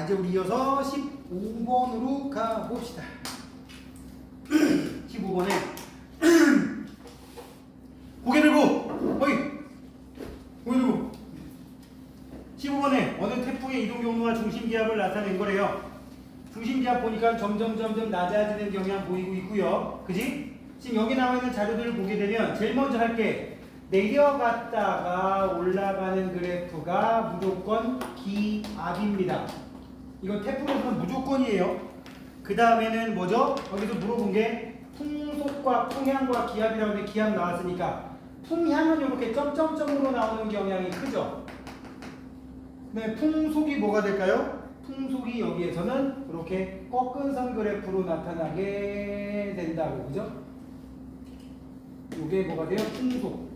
이제 우리 이어서 15번으로 가봅시다. 15번에 고개 들고 어이 고개 들고 15번에 어느 태풍의 이동 경로와 중심 기압을 나타낸 거래요. 중심 기압 보니까 점점 낮아지는 경향 보이고 있고요. 그지? 지금 여기 나와 있는 자료들을 보게 되면 제일 먼저 할게 내려갔다가 올라가는 그래프가 무조건 기압입니다. 이건 태풍으로서는 무조건이에요. 그 다음에는 뭐죠? 여기서 물어본 게 풍속과 풍향과 기압이라고 하는데 기압 나왔으니까 풍향은 이렇게 점점점으로 나오는 경향이 크죠. 네, 풍속이 뭐가 될까요? 풍속이 여기에서는 이렇게 꺾은 선 그래프로 나타나게 된다고, 그죠? 이게 뭐가 돼요? 풍속.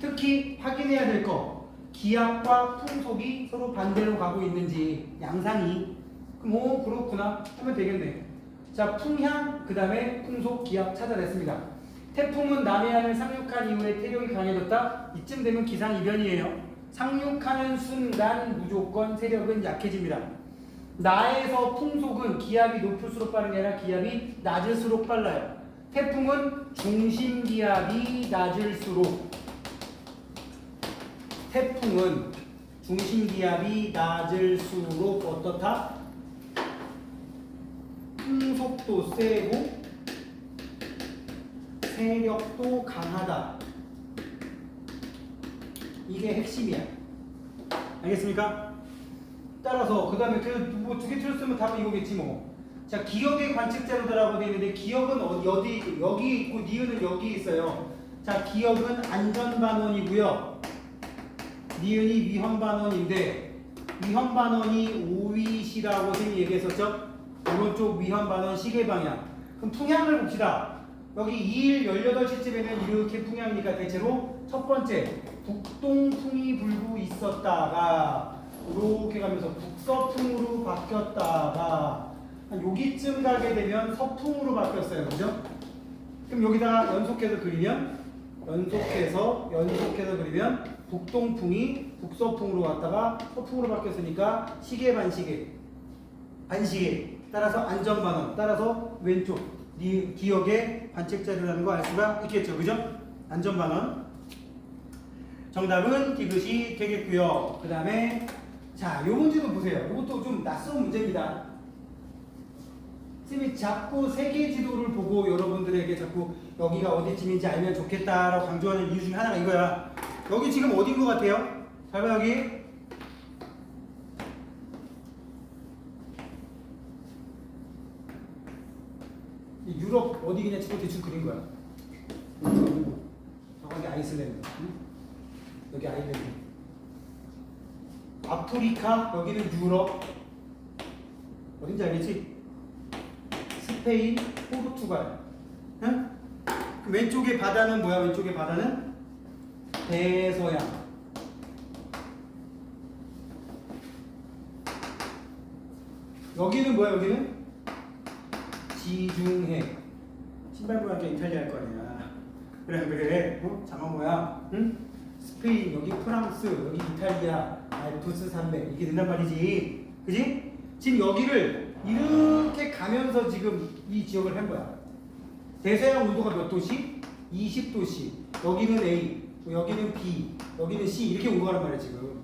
특히 확인해야 될 거, 기압과 풍속이 서로 반대로 가고 있는지 양상이. 그럼 그렇구나 하면 되겠네. 자, 풍향 그 다음에 풍속 기압 찾아냈습니다. 태풍은 남해안을 상륙한 이후에 태력이 강해졌다. 이쯤 되면 기상이변이에요. 상륙하는 순간 무조건 세력은 약해집니다. 나에서 풍속은 기압이 높을수록 빠른 게 아니라 기압이 낮을수록 빨라요. 태풍은 중심 기압이 낮을수록 어떻다? 풍속도 세고 세력도 강하다. 이게 핵심이야. 알겠습니까? 따라서 그 다음에 뭐 두 개 틀렸으면 답은 이거겠지 뭐. 자, 기역의 관측자료다라고 되어 있는데 기역은 어디 여기 있고 니은은 여기 있어요. 자, 기역은 안전반원이고요. 니은이 위험반원인데 위험반원이 오윗이라고 선생님이 얘기했었죠. 오른쪽 위험반원 시계방향. 그럼 풍향을 봅시다. 여기 2일 18시쯤에는 이렇게 풍향이니까 대체로 첫 번째 북동풍이 불고 있었다가 이렇게 가면서 북서풍으로 바뀌었다가 한 여기쯤 가게 되면 서풍으로 바뀌었어요. 그죠? 그럼 여기다가 연속해서 그리면 북동풍이 북서풍으로 갔다가 서풍으로 바뀌었으니까 시계 반시계 따라서 안전반원 따라서 왼쪽 기역의 관측자료라는 거 알 수가 있겠죠. 그죠? 안전반원 정답은 디귿이 되겠고요. 그 다음에 자, 요 문제도 보세요. 이것도 좀 낯선 문제입니다. 선생님이 자꾸 세계 지도를 보고 여러분들에게 자꾸 여기가 어디쯤인지 알면 좋겠다라고 강조하는 이유 중에 하나가 이거야. 여기 지금 어딘 것 같아요? 잘 봐, 여기. 유럽 어디겠냐 치고 대충 그린 거야. 저기 아이슬란드. 여기 아일랜드. 아프리카, 여기는 유럽. 어딘지 알겠지? 스페인, 포르투갈. 응? 그 왼쪽에 바다는 뭐야? 왼쪽에 바다는 대서양. 여기는 뭐야? 여기는 지중해. 신발 모양이 이탈리아일 거 아니야. 그래. 장어 모양. 응? 스페인, 여기 프랑스, 여기 이탈리아, 알프스 산맥. 이게 된단 말이지. 그지? 지금 여기를 이렇게 가면서 지금 이 지역을 한 거야. 대서양 온도가 몇 도씨? 20도씨. 여기는 A, 여기는 B, 여기는 C. 이렇게 온 거란 말이야, 지금.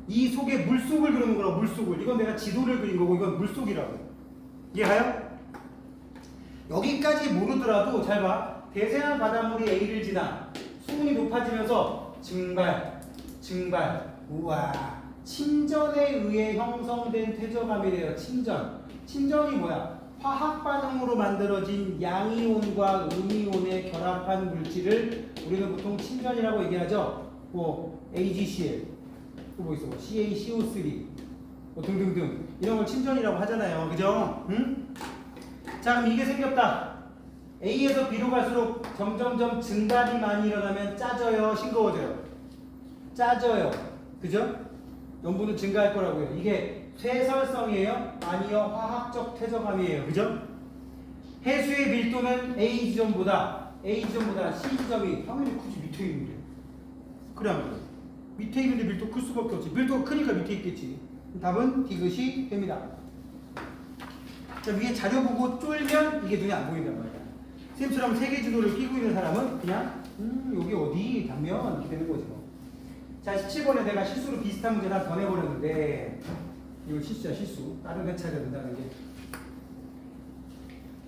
이 속에 물속을 그리는 거라고, 물속을. 이건 내가 지도를 그린 거고, 이건 물속이라고. 이해가요? 여기까지 모르더라도 잘 봐. 대서양 바닷물이 A를 지나 수온이 높아지면서 증발. 우와. 침전에 의해 형성된 퇴적암이래요. 침전이 뭐야? 화학 반응으로 만들어진 양이온과 음이온의 결합한 물질을 우리는 보통 침전이라고 얘기하죠. 뭐 AgCl, 또 뭐 있어? CaCO3, 뭐 등등등 이런 걸 침전이라고 하잖아요. 그죠? 응? 자, 그럼 이게 생겼다. A에서 B로 갈수록 점점점 증발이 많이 일어나면 짜져요, 싱거워져요? 짜져요. 그죠? 염분은 증가할 거라고요. 이게 쇠설성이에요? 아니요, 화학적 퇴적암이에요. 그죠? 해수의 밀도는 A 지점보다 C 지점이 당연히 굳이 밑에 있는데. 그래 안 그래? 밑에 있는데 밀도 클 수밖에 없지. 밀도가 크니까 밑에 있겠지. 답은 디귿이 됩니다. 자, 위에 자료 보고 쫄면 이게 눈에 안 보인단 말이야. 쌤처럼 세계 지도를 끼고 있는 사람은 그냥 여기 어디 단면 이렇게 되는 거지 뭐. 자, 17번에 내가 실수로 비슷한 문제를 하나 더 내버렸는데 이거 실수야, 실수. 다른 회차가 된다는 게.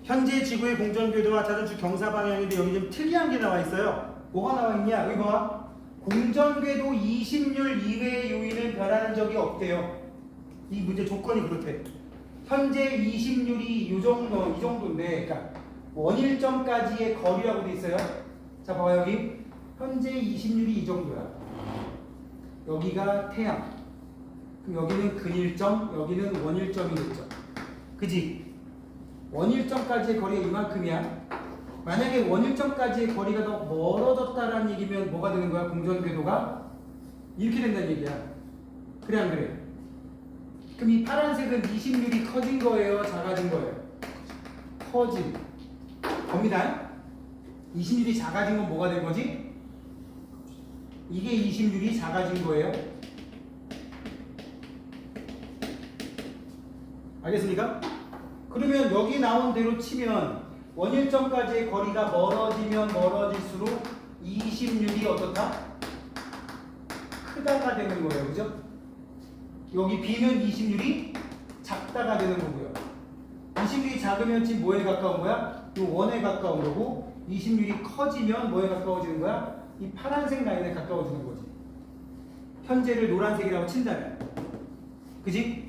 현재 지구의 공전궤도와 자전축 경사 방향인데 여기 좀 특이한 게 나와 있어요. 뭐가 나와 있냐? 여기 봐. 공전궤도 20률 이외의 요인은 변하는 적이 없대요. 이 문제 조건이 그렇대. 현재 20률이 이 정도인데, 그러니까 원일점까지의 거리라고 돼 있어요. 자, 봐봐 여기. 현재 20률이 이 정도야. 여기가 태양. 그럼 여기는 근일점, 여기는 원일점이겠죠. 그지? 원일점까지의 거리가 이만큼이야. 만약에 원일점까지의 거리가 더 멀어졌다라는 얘기면 뭐가 되는 거야? 공전궤도가 이렇게 된다는 얘기야. 그래 안 그래? 그럼 이 파란색은 20률이 커진 거예요? 작아진 거예요? 커진 겁니다. 20률이 작아진 건 뭐가 된 거지? 이게 20률이 작아진 거예요. 알겠습니까? 그러면 여기 나온 대로 치면 원일점까지의 거리가 멀어지면 멀어질수록 20률이 어떻다? 크다가 되는 거예요. 그죠? 여기 B는 20률이 작다가 되는 거고요. 20률이 작으면 지금 뭐에 가까운 거야? 이 원에 가까운 거고 20률이 커지면 뭐에 가까워지는 거야? 이 파란색 라인에 가까워지는 거지. 현재를 노란색이라고 친다면. 그지?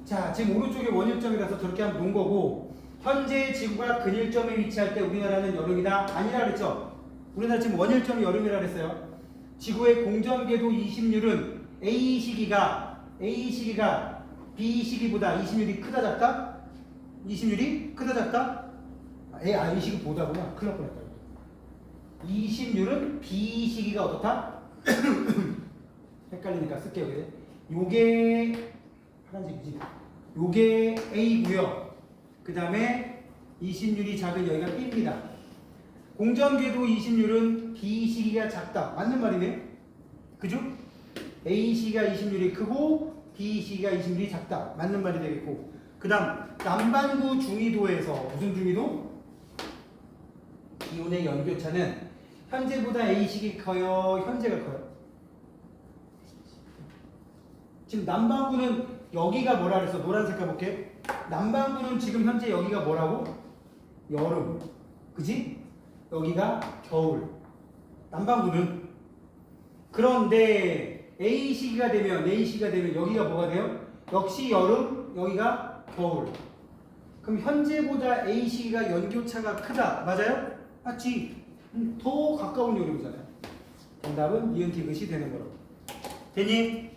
자, 지금 오른쪽에 원일점이라서 저렇게 한번 놓은 거고 현재 지구가 근일점에 위치할 때 우리나라는 여름이다? 아니라 그랬죠? 우리나라 지금 원일점이 여름이라 그랬어요. 지구의 공전궤도 20률은 A 시기가 B 시기보다 20률이 크다 작다? 20률이 크다 작다? 이 시기보다구나. 큰일 날 뻔했다. 20률은 B 시기가 어떻다? 헷갈리니까 쓸게요. 요게 파란색이지. 요게 A고요. 그 다음에 20률이 작은 여기가 B입니다. 공전궤도 20률은 B 시기가 작다. 맞는 말이네. 그죠? A 시기가 20률이 크고 B 시기가 20률이 작다. 맞는 말이 되겠고. 그 다음 남반구 중위도에서 무슨 중위도? 기온의 연교차는 현재보다 A 시기 커요? 현재가 커요? 지금 남반구는 여기가 뭐라 그랬어? 노란색 가볼게. 남반구는 지금 현재 여기가 뭐라고? 여름. 그지? 여기가 겨울. 남반구는. 그런데 A 시기가 되면 여기가 뭐가 돼요? 역시 여름, 여기가 겨울. 그럼 현재보다 A 시기가 연교차가 크다. 맞아요? 맞지? 더 가까운 여름이잖아요. 정답은 니은 디귿이 되는 거라고. 됐니?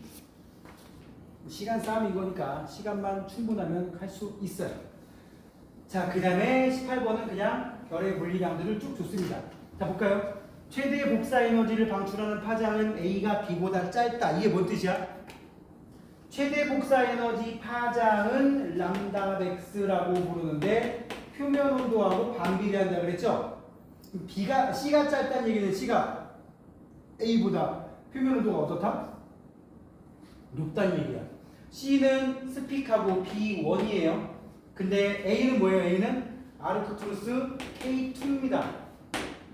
시간 싸움인 거니까 시간만 충분하면 할 수 있어요. 자, 그 다음에 18번은 그냥 별의 물리량들을 쭉 줬습니다. 자, 볼까요? 최대 복사 에너지를 방출하는 파장은 A가 B보다 짧다. 이게 뭔 뜻이야? 최대 복사 에너지 파장은 람다 맥스라고 부르는데 표면 온도하고 반비례한다 그랬죠? C가 짧다는 얘기는 C가 A보다 표면 온도가 어떻다? 높다는 얘기야. C는 스픽하고 B1이에요. 근데 A는 뭐예요? A는 아르크투루스 K2입니다.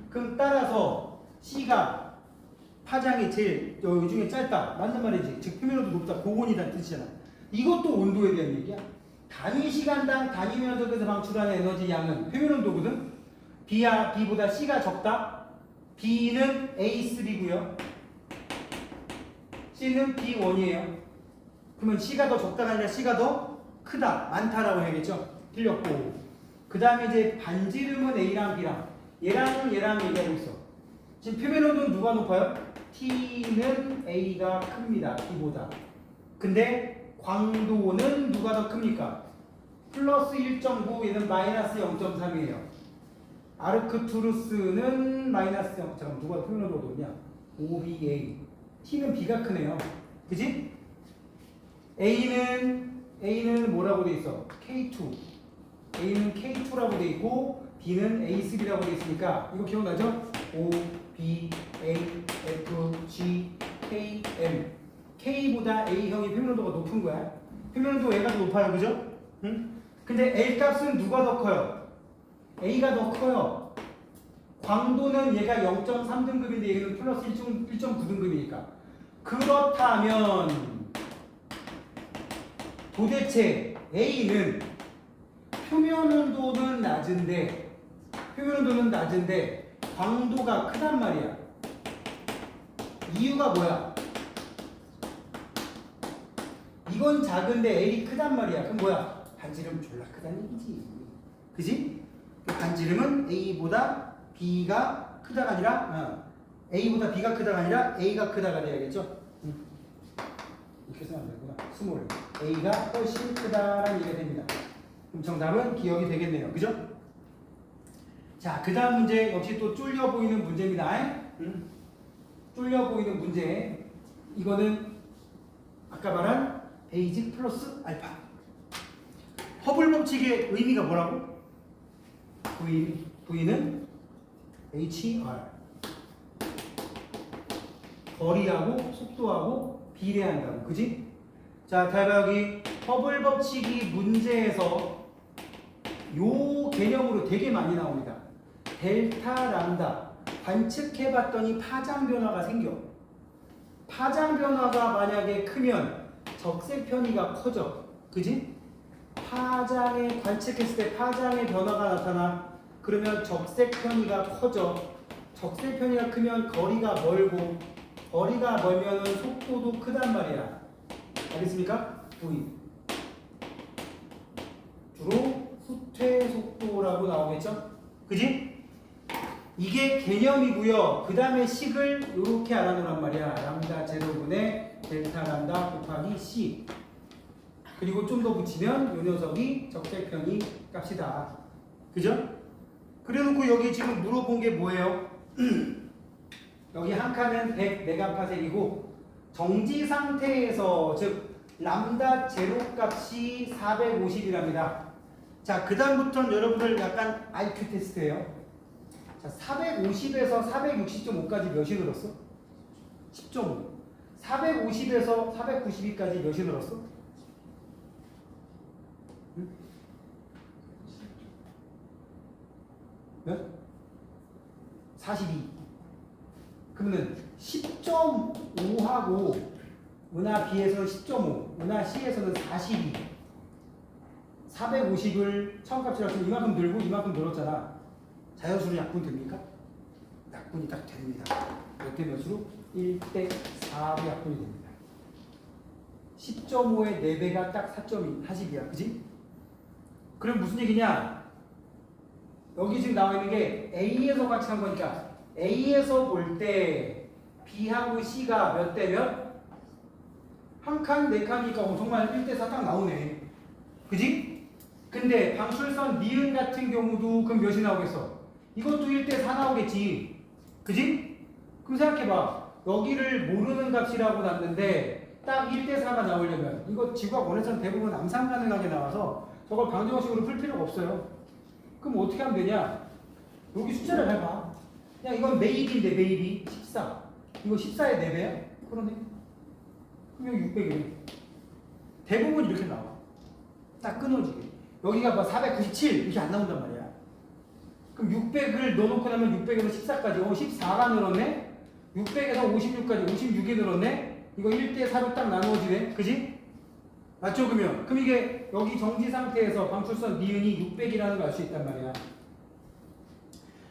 그럼 따라서 C가 파장이 제일 요 중에 짧다. 맞는 말이지. 즉 표면온도 높다. 고온이라는 뜻이잖아. 이것도 온도에 대한 얘기야. 단위 시간당 단위 면적에서 방출하는 에너지 양은 표면온도거든. B보다 C가 적다. B는 A3고요. C는 B1이에요. 그러면 C가 더 적다가 아니라 C가 더 크다, 많다라고 해야겠죠? 틀렸고. 그 다음에 이제 반지름은 A랑 B랑 얘랑 얘기하고 있어. 지금 표면 온도는 누가 높아요? T는 A가 큽니다. B보다. 근데 광도는 누가 더 큽니까? 플러스 1.9, 얘는 마이너스 0.3이에요. 아르크투루스는 마이너스 0. 잠깐만, 누가 표면 온도가 높냐? OBA. T는 B가 크네요. 그지? A는 뭐라고 돼 있어? K2. A는 K2라고 돼 있고 B는 A3라고 돼 있으니까 이거 기억나죠? O, B, A, F, G, K, M. K보다 A형이 표면온도가 높은 거야. 표면도 A가 더 높아요. 그죠? 응? 근데 A 값은 누가 더 커요? A가 더 커요. 광도는 얘가 0.3등급인데 얘는 플러스 1.9등급이니까. 그렇다면 도대체 A는 표면 온도는 낮은데 광도가 크단 말이야. 이유가 뭐야? 이건 작은데 L이 크단 말이야. 그럼 뭐야? 반지름 졸라 크다는 얘기지. 그지? 그 반지름은 A보다 B가 크다가 아니라 A보다 B가 크다가 아니라 A가 크다가 돼야겠죠? 이렇게 쓰면 안 되구나. 스몰 A가 훨씬 크다라는 얘기가 됩니다. 그럼 정답은 기억이 되겠네요. 그죠? 자, 그 다음 문제 역시 또 쫄려 보이는 문제입니다. 쫄려 보이는 문제. 이거는 아까 말한 베이직 플러스 알파. 허블 법칙의 의미가 뭐라고? V는 HR. 거리하고 속도하고 비례한다고. 그지? 자, 여기 허블 법칙이 문제에서 요 개념으로 되게 많이 나옵니다. 델타 람다. 관측해봤더니 파장 변화가 생겨. 파장 변화가 만약에 크면 적색 편의가 커져. 그지? 파장에 관측했을 때 파장의 변화가 나타나. 그러면 적색 편의가 커져. 적색 편의가 크면 거리가 멀고, 거리가 멀면 속도도 크단 말이야. 알겠습니까? V. 주로 수퇴 속도라고 나오겠죠? 그지? 이게 개념이고요. 그 다음에 식을 이렇게 알아놓으란 말이야. 람다 제로분의 델타 람다 곱하기 C. 그리고 좀 더 붙이면 이 녀석이 적색 편의 값이다. 그죠? 그래놓고 여기 지금 물어본 게 뭐예요? 여기 한 칸은 100메가파셀이고 정지 상태에서 즉 람다 제로 값이 450이랍니다. 자, 그 다음부터는 여러분들 약간 IQ 테스트예요. 자, 450에서 460.5까지 몇이 늘었어? 10.5. 450에서 492까지 몇이 늘었어? 응? 몇? 42. 그러면 10.5하고 은하 B에서는 10.5, 은하 C에서는 42. 450을 처음값이라 하면 이만큼 늘고 이만큼 늘었잖아. 자연수로 약분 됩니까? 약분이 딱 됩니다. 몇 대 몇으로? 1대 4로 약분이 됩니다. 10.5의 4배가 딱 4.2, 40이야. 그지? 그럼 무슨 얘기냐? 여기 지금 나와 있는 게 A에서 같이 한 거니까 A에서 볼 때 B하고 C가 몇 대 몇? 한 칸, 네 칸이니까 정말 1대 4 딱 나오네. 그지? 근데 방출선 니은 같은 경우도 그럼 몇이 나오겠어? 이것도 1대 4 나오겠지. 그지? 그럼 생각해봐. 여기를 모르는 값이라고 놨는데 딱 1대 4가 나오려면 이거 지구학 원회선 대부분 암산 가능하게 나와서 저걸 방정식으로 풀 필요가 없어요. 그럼 어떻게 하면 되냐? 여기 숫자를 잘 봐. 그냥 이건 메이비인데 메이비 14. 이거 14의 4배야? 그러네. 그럼 여기 600이네. 대부분 이렇게 나와. 딱 끊어지게. 여기가 뭐 497 이렇게 안 나온단 말이야. 그럼 600을 넣어놓고 나면 600에서 14까지 14가 늘었네? 600에서 56까지 56이 늘었네? 이거 1대 4로 딱 나누어지네? 그지? 맞죠? 그럼 이게 여기 정지 상태에서 방출선 니은이 600이라는 걸 알 수 있단 말이야.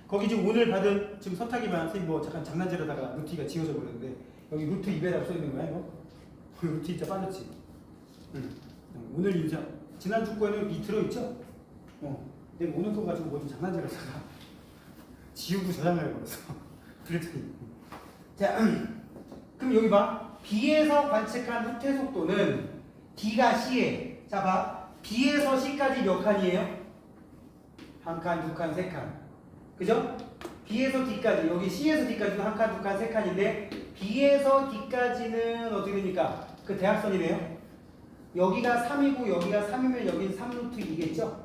거기 지금 오늘 받은 지금 서탁이만 선생님 뭐 잠깐 장난질하다가 루트 2가 지워져 버렸는데 여기 루트 2배라고 써있는 거야 이거? 루트 2자 빠졌지? 응. 오늘 인사 지난주 거에는 이 들어있죠? 내가 오늘 거 가지고 뭐 좀 장난질하다가 지우고 저장을 해버렸어. 그랬더니 자 그럼 여기 봐. B에서 관측한 후퇴 속도는 D가 C에 자 봐. B에서 C까지 몇 칸이에요? 한 칸, 두 칸, 세 칸. 그죠? B에서 D까지 여기 C에서 D까지는 한 칸, 두 칸, 세 칸인데 B에서 D까지는 어떻게 됩니까? 그 대각선이네요. 여기가 3이고 여기가 3이면 여기는 3루트 2겠죠?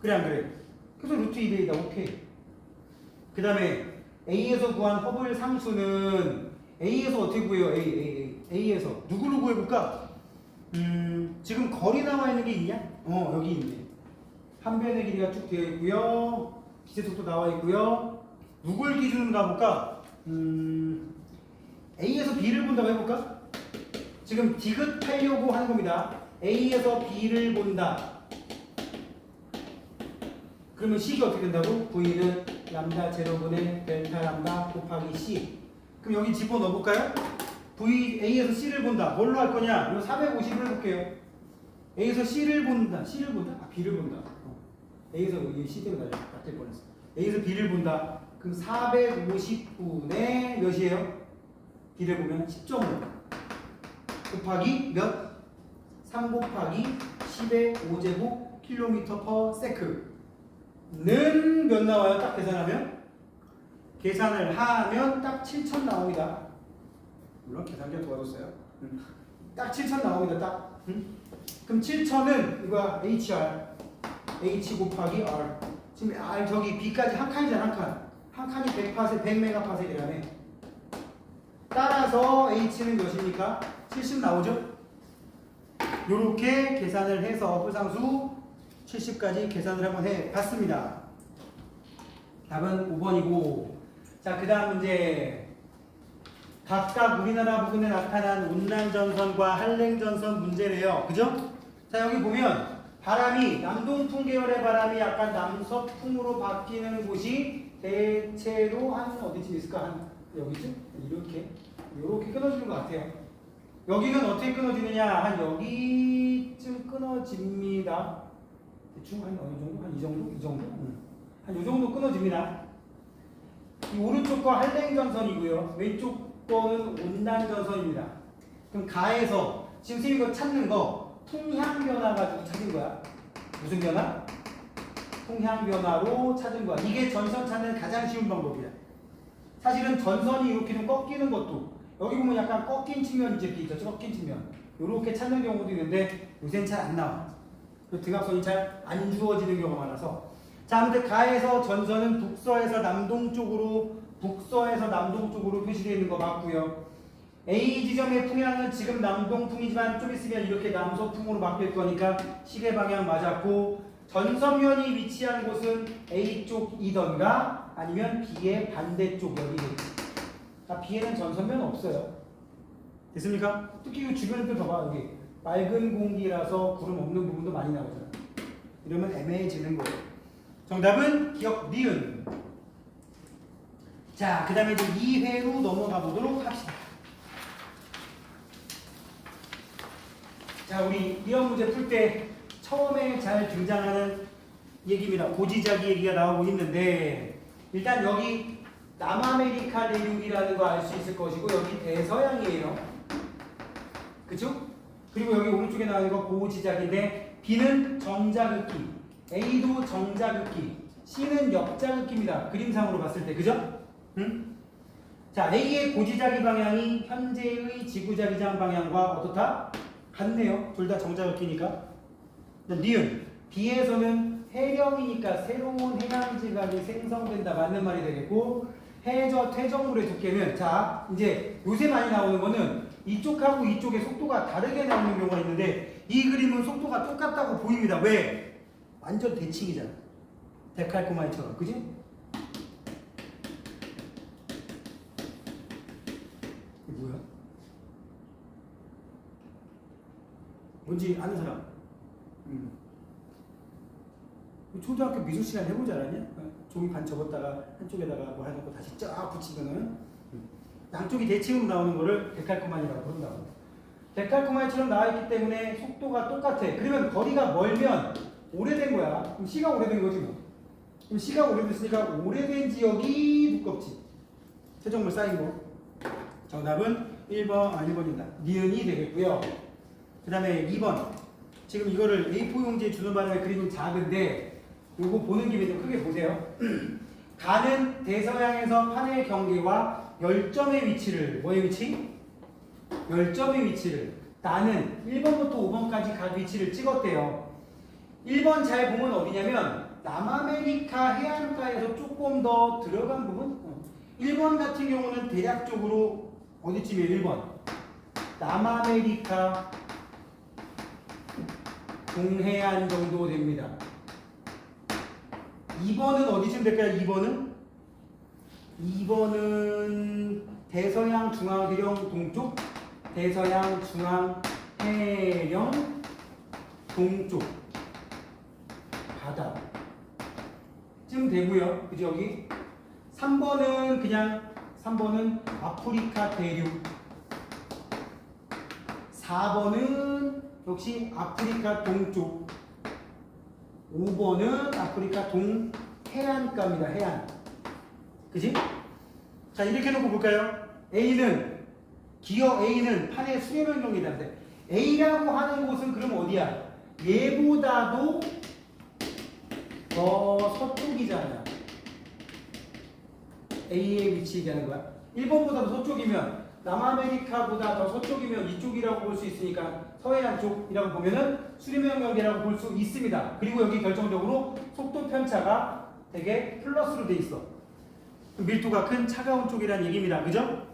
그래 안 그래? 그래서 루트 2배이다. 오케이. 그 다음에 A에서 구한 허블 상수는 A에서 어떻게 구해요? A에서 누구를 구해볼까? 지금 거리 나와 있는 게 있냐? 여기 있네. 한 변의 길이가 쭉 되어 있고요. 빛의 속도 나와 있고요. 누굴 기준으로 가볼까? A에서 B를 본다고 해볼까? 지금 디귿하려고 하는 겁니다. A에서 B를 본다. 그러면 식이 어떻게 된다고? V는 람다 제로분의 델타 람다 곱하기 C. 그럼 여기 집어넣어 볼까요? A에서 C를 본다. 뭘로 할 거냐? 이거 450으로 해볼게요. A에서 C를 본다. C를 본다? B를 본다. A에서 여기 C 때문에 바뀔 뻔했어. A에서 B를 본다. 그럼 450분의 몇이에요? B를 보면 10.5 곱하기 몇? 3 곱하기 10의 5제곱 킬로미터 퍼 세크는 몇 나와요? 딱 계산하면? 계산을 하면 딱 7,000 나옵니다. 물론 계산기가 도와줬어요. 딱 7,000 나옵니다. 딱. 그럼 7,000은 이거 HR H 곱하기 R. 지금 R 저기 B까지 한 칸이잖아. 한 칸. 한 칸이 100메가파셀이라네. 따라서 H는 몇입니까? 70 나오죠? 요렇게 계산을 해서 불상수 70까지 계산을 한번 해봤습니다. 답은 5번이고. 자, 그 다음 문제. 각각 우리나라 부근에 나타난 온난전선과 한랭전선 문제래요. 그죠? 자, 여기 보면 바람이 남동풍 계열의 바람이 약간 남서풍으로 바뀌는 곳이 대체로 한 어디쯤 있을까? 한 여기쯤? 이렇게 끊어지는 것 같아요. 여기는 어떻게 끊어지느냐? 한 여기쯤 끊어집니다. 대충 한 어느 정도? 한 이 정도? 이 정도? 한 이 정도 끊어집니다. 이 오른쪽과 한랭전선이고요. 왼쪽 거는 온난전선입니다. 그럼 가에서 지금 선생님 이거 찾는 거 풍향 변화 가지고 찾은 거야. 무슨 변화? 풍향 변화로 찾은 거야. 이게 전선 찾는 가장 쉬운 방법이야. 사실은 전선이 이렇게 좀 꺾이는 것도 여기 보면 약간 꺾인 측면이 이렇게 있죠. 꺾인 측면. 이렇게 찾는 경우도 있는데 요새는 잘 안 나와. 등압선이 잘 안 주어지는 경우가 많아서. 자, 아무튼 가에서 전선은 북서에서 남동쪽으로 표시되어 있는 거 맞고요. A 지점의 풍향은 지금 남동풍이지만 좀 있으면 이렇게 남서풍으로 바뀔 거니까 시계 방향 맞았고, 전선면이 위치한 곳은 A 쪽이던가 아니면 B의 반대쪽 여기겠지. 자, B에는 전선면 없어요. 됐습니까? 특히 이 주변들 봐봐. 여기 맑은 공기라서 구름 없는 부분도 많이 나오잖아. 이러면 애매해지는 거예요. 정답은 기억 니은. 자, 그 다음에 이제 2회로 넘어가 보도록 합시다. 자, 우리 이런 문제 풀 때 처음에 잘 등장하는 얘기입니다. 고지자기 얘기가 나오고 있는데, 일단 여기 남아메리카 대륙이라는 거 알 수 있을 것이고, 여기 대서양이에요. 그쵸? 그리고 여기 오른쪽에 나오는 거 고지자기인데, B는 정자극기, A도 정자극기, C는 역자극기입니다. 그림상으로 봤을 때, 그죠? 자, A의 고지자기 방향이 현재의 지구자기장 방향과 어떻다? 같네요. 둘 다 정자극기니까. 니은 B에서는 해령이니까 새로운 해양지각이 생성된다. 맞는 말이 되겠고, 퇴적물의 두께는, 자, 이제 요새 많이 나오는 거는 이쪽하고 이쪽의 속도가 다르게 나오는 경우가 있는데, 이 그림은 속도가 똑같다고 보입니다. 왜? 완전 대칭이잖아. 데칼코마니처럼. 그지? 이게 뭐야? 뭔지 아는 사람? 초등학교 미술 시간 해보지 않았냐? 종이 반 접었다가 한쪽에다가 뭐 해놓고 다시 쫙 붙이면은 양쪽이 대칭으로 나오는 거를 데칼코마니라고 부른다고. 데칼코마니처럼 나와있기 때문에 속도가 똑같아. 그러면 거리가 멀면 오래된 거야. 그럼 시가 오래된 거지 뭐. 그럼 시가 오래됐으니까 오래된 지역이 두껍지. 퇴적물 쌓인 거. 정답은 1번입니다. 니은이 되겠고요. 그 다음에 2번. 지금 이거를 A4 용지에 주는 바람에 그림은 작은데, 요거 보는 김에 좀 크게 보세요. 가는 대서양에서 판의 경계와 열점의 위치를, 뭐의 위치? 열점의 위치를, 나는 1번부터 5번까지 각 위치를 찍었대요. 1번 잘 보면 어디냐면 남아메리카 해안가에서 조금 더 들어간 부분? 1번 같은 경우는 대략적으로 어디쯤이에요? 1번 남아메리카 동해안 정도 됩니다. 2번은 어디쯤 될까요? 2번은 대서양 중앙해령 동쪽, 대서양 중앙해령 동쪽 바다쯤 되고요. 그죠? 여기 3번은 아프리카 대륙, 4번은 역시 아프리카 동쪽, 5번은 아프리카 동해안가입니다. 해안. 그지? 자, 이렇게 놓고 볼까요? 기어 A는 판의 수렴형 경계인데 A라고 하는 곳은 그럼 어디야? 얘보다도 더 서쪽이잖아. A의 위치 얘기하는 거야. 1번보다도 서쪽이면 남아메리카보다 더 서쪽이면 이쪽이라고 볼 수 있으니까 서해안 쪽이라고 보면은 수렴형 경계라고 볼 수 있습니다. 그리고 여기 결정적으로 속도 편차가 되게 플러스로 돼 있어. 밀도가 큰 차가운 쪽이라는 얘기입니다. 그죠?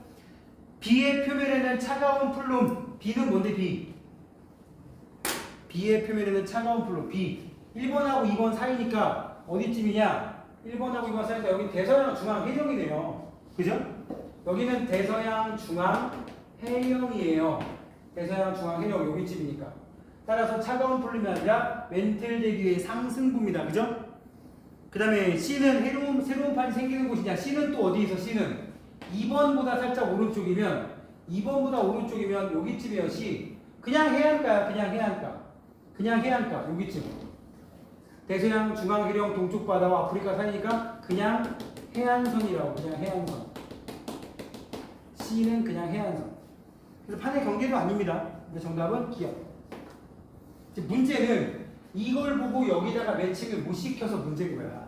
B의 표면에는 차가운 플룸. B는 뭔데 B? B의 표면에는 차가운 플룸. B. 1번하고 2번 사이니까 어디쯤이냐? 1번하고 2번 사이니까 여기 대서양 중앙 해령이네요. 그죠? 여기는 대서양 중앙 해령이에요. 대서양 중앙 해령 여기쯤이니까. 따라서 차가운 플룸이 아니라 멘틀 대기의 상승부입니다. 그죠? 그 다음에 C는 새로운 판이 생기는 곳이냐? C는 또 어디 있어? C는 2번보다 살짝 오른쪽이면 여기쯤이에요. C. 그냥 해안가야. 그냥 해안가. 여기쯤. 대서양 중앙해령 동쪽 바다와 아프리카 사이니까 그냥 해안선이라고. 그냥 해안선. C는 그냥 해안선. 그래서 판의 경계도 아닙니다. 근데 정답은 기억. 문제는 이걸 보고 여기다가 매칭을 못 시켜서 문제인 거야.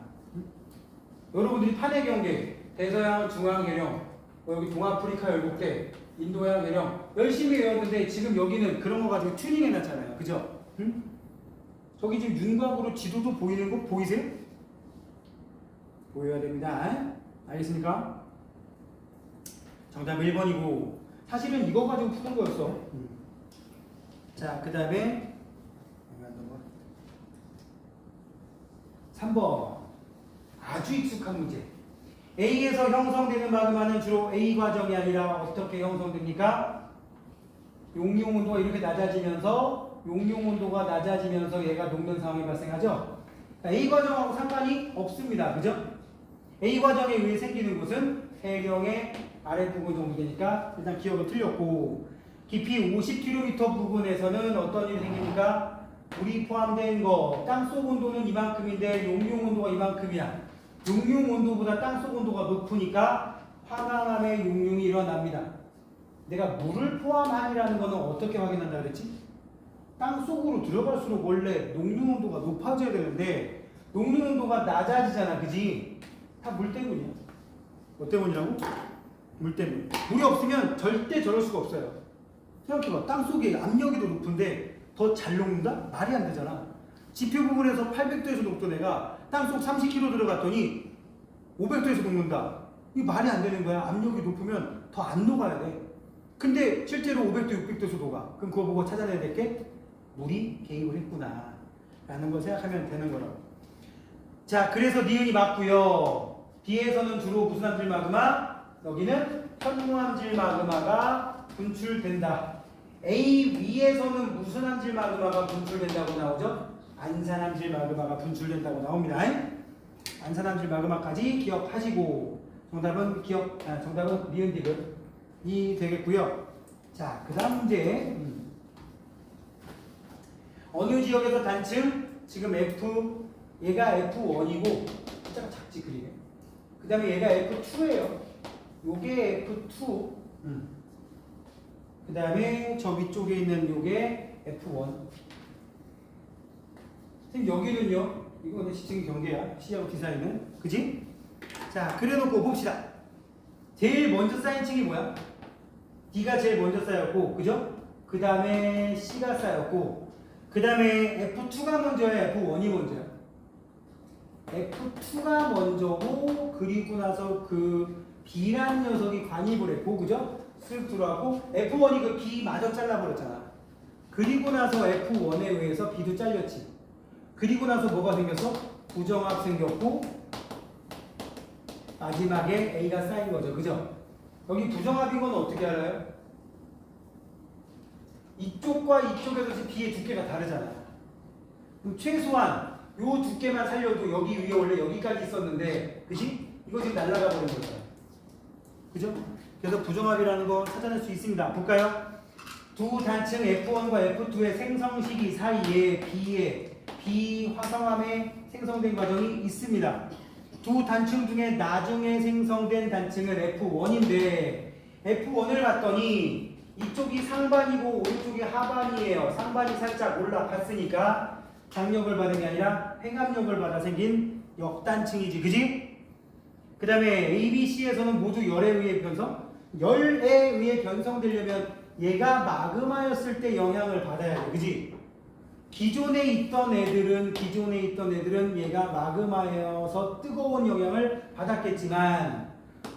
여러분들이 판의 경계, 대서양 중앙해령, 여기 동아프리카 열국대, 인도양 해령 열심히 외웠는데 지금 여기는 그런 거 가지고 튜닝 해놨잖아요. 그죠? 응? 저기 지금 윤곽으로 지도도 보이는 거 보이세요? 보여야 됩니다. 알겠습니까? 정답 1번이고 사실은 이거 가지고 푸는 거였어. 자, 그 다음에 3번 아주 익숙한 문제. A에서 형성되는 마그마는 주로 A 과정이 아니라 어떻게 형성됩니까? 용융온도가 이렇게 낮아지면서 얘가 녹는 상황이 발생하죠. A 과정하고 상관이 없습니다. 그죠? A 과정에 의해 생기는 곳은 해령의 아랫부분 정도 되니까 일단 기억은 틀렸고, 깊이 50km 부분에서는 어떤 일이 생깁니까? 물이 포함된 거, 땅속 온도는 이만큼인데 용융 온도가 이만큼이야. 용융 온도보다 땅속 온도가 높으니까 화강암의 용융이 일어납니다. 내가 물을 포함한이라는 거는 어떻게 확인한다 그랬지? 땅속으로 들어갈수록 원래 녹는 온도가 높아져야 되는데 녹는 온도가 낮아지잖아. 그지? 다 물 때문이야. 뭐 때문이라고? 물 때문에. 물이 없으면 절대 저럴 수가 없어요. 생각해봐. 땅속에 압력이 더 높은데 더 잘 녹는다? 말이 안 되잖아. 지표 부분에서 800도에서 녹던 애가 땅속 30km 들어갔더니 500도에서 녹는다. 이게 말이 안 되는 거야. 압력이 높으면 더 안 녹아야 돼. 근데 실제로 500도, 600도에서 녹아. 그럼 그거 보고 찾아내야 될 게 물이 개입을 했구나 라는 걸 생각하면 되는 거라고. 자, 그래서 니은이 맞고요. B에서는 주로 무슨 함질 마그마? 여기는 현무함질 마그마가 분출된다. A 위에서는 무슨 함질 마그마가 분출된다고 나오죠? 안산함질 마그마가 분출된다고 나옵니다. 안산함질 마그마까지 기억하시고 정답은 니은 디귿이 되겠고요. 자, 그 다음 문제. 어느 지역에서 단층? 지금 얘가 F1이고 숫자가 작지 그리네. 그 다음에 얘가 F2예요. 요게 F2. 그 다음에 저 위쪽에 있는 요게 F1. 선생님 여기는요. 이거는 시층 경계야. C하고 D 사이는. 그지? 자, 그래놓고 봅시다. 제일 먼저 쌓인 층이 뭐야? D가 제일 먼저 쌓였고, 그죠? 그 다음에 C가 쌓였고, 그 다음에 F2가 먼저야, F1이 먼저야? F2가 먼저고, 그리고 나서 그 B라는 녀석이 관입을 했고, 그죠? 쓱 들어가고, F1이 그 B 마저 잘라버렸잖아. 그리고 나서 F1에 의해서 B도 잘렸지. 그리고 나서 뭐가 생겼어? 부정합 생겼고 마지막에 A가 쌓인 거죠. 그죠? 여기 부정합인 건 어떻게 알아요? 이쪽과 이쪽에서 B의 두께가 다르잖아. 그럼 최소한 요 두께만 살려도 여기 위에 원래 여기까지 있었는데, 그지? 이거 지금 날아가 버린 거잖아. 그죠? 그래서 부정합이라는 거 찾아낼 수 있습니다. 볼까요? 두 단층 F1과 F2의 생성 시기 사이에 B의 비화성암에 생성된 과정이 있습니다. 두 단층 중에 나중에 생성된 단층은 F1인데 F1을 봤더니 이쪽이 상반이고 오른쪽이 하반이에요. 상반이 살짝 올라갔으니까 장력을 받은 게 아니라 횡압력을 받아 생긴 역단층이지. 그지? 그 다음에 ABC에서는 모두 열에 의해 변성? 열에 의해 변성되려면 얘가 마그마였을 때 영향을 받아야 돼. 그지? 기존에 있던 애들은 얘가 마그마여서 뜨거운 영향을 받았겠지만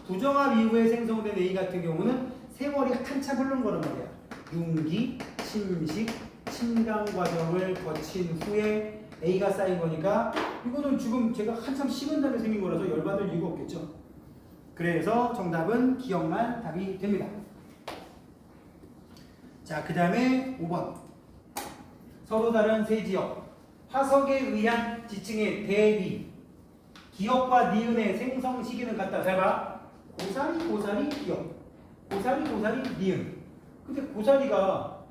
부정합 이후에 생성된 A 같은 경우는 세월이 한참 흐른 거란 말이야. 융기, 침식, 침강 과정을 거친 후에 A가 쌓인 거니까 이거는 지금 제가 한참 식은 다음에 생긴 거라서 열받을 이유가 없겠죠. 그래서 정답은 기억만 답이 됩니다. 자, 그 다음에 5번. 서로 다른 세 지역. 화석에 의한 지층의 대비. 기역과 니은의 생성 시기는 같다. 잘 봐. 고사리, 기역. 고사리, 니은. 근데 고사리가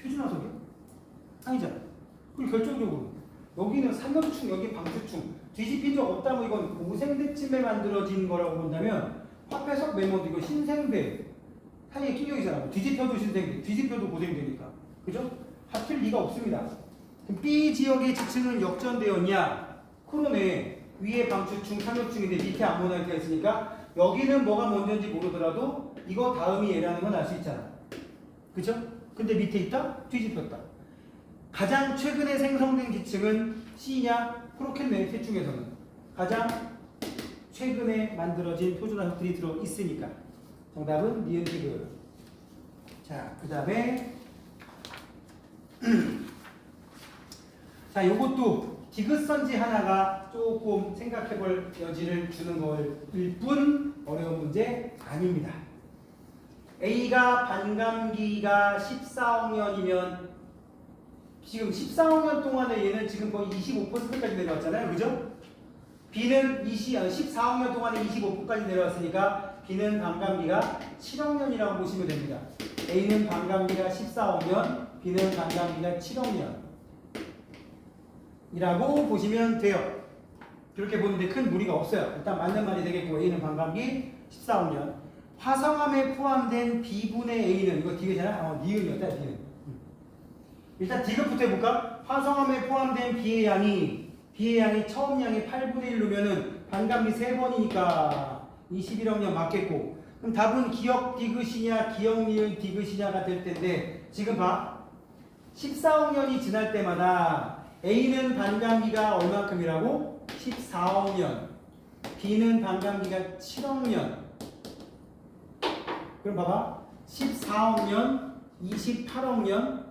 표준화석이야? 아니잖아. 그리고 결정적으로 여기는 산염충, 여기 방수충. 뒤집힌 적 없다면 이건 고생대쯤에 만들어진 거라고 본다면 화폐석 메모도 이거 신생대 사이에 끼격이잖아. 뒤집혀도 신생대, 뒤집혀도 고생대니까. 그죠? 합칠 리가 없습니다. 그럼 B 지역의 지층은 역전되었냐? 그러네. 위에 방수충, 산염충인데 밑에 암모나이트가 있으니까 여기는 뭐가 먼저인지 모르더라도 이거 다음이 얘라는 건 알 수 있잖아. 그죠? 근데 밑에 있다? 뒤집혔다. 가장 최근에 생성된 지층은 C냐? 그렇겠네. 셋 중에서는. 가장 최근에 만들어진 표준화석들이 들어있으니까. 정답은 니은 티그. 자, 그 다음에 자, 요것도 디귿선지 하나가 조금 생각해볼 여지를 주는 거일 뿐 어려운 문제 아닙니다. A가 반감기가 14억 년이면 지금 14억 년 동안에 얘는 지금 거의 25%까지 내려왔잖아요. 그죠? B는 14억 년 동안에 25%까지 내려왔으니까 B는 반감기가 7억 년이라고 보시면 됩니다. A는 반감기가 14억 년, B는 반감기가 7억 년 이라고 보시면 돼요. 그렇게 보는데 큰 무리가 없어요. 일단 맞는 말이 되겠고 A는 반감기 14억 년. 화성암에 포함된 B분의 A는 이거 D잖아? 니은이었다. 니은. 일단 D급부터 해볼까? 화성암에 포함된 B의 양이 처음 양이 8분의 1로면은 반감기 3번이니까 21억 년 맞겠고. 그럼 답은 기역 디귿이냐 기역 니은 디귿이냐가 될 텐데 지금 봐. 14억 년이 지날 때마다 A는 반감기가 얼마큼이라고? 14억 년. B는 반감기가 7억 년. 그럼 봐봐. 14억 년, 28억 년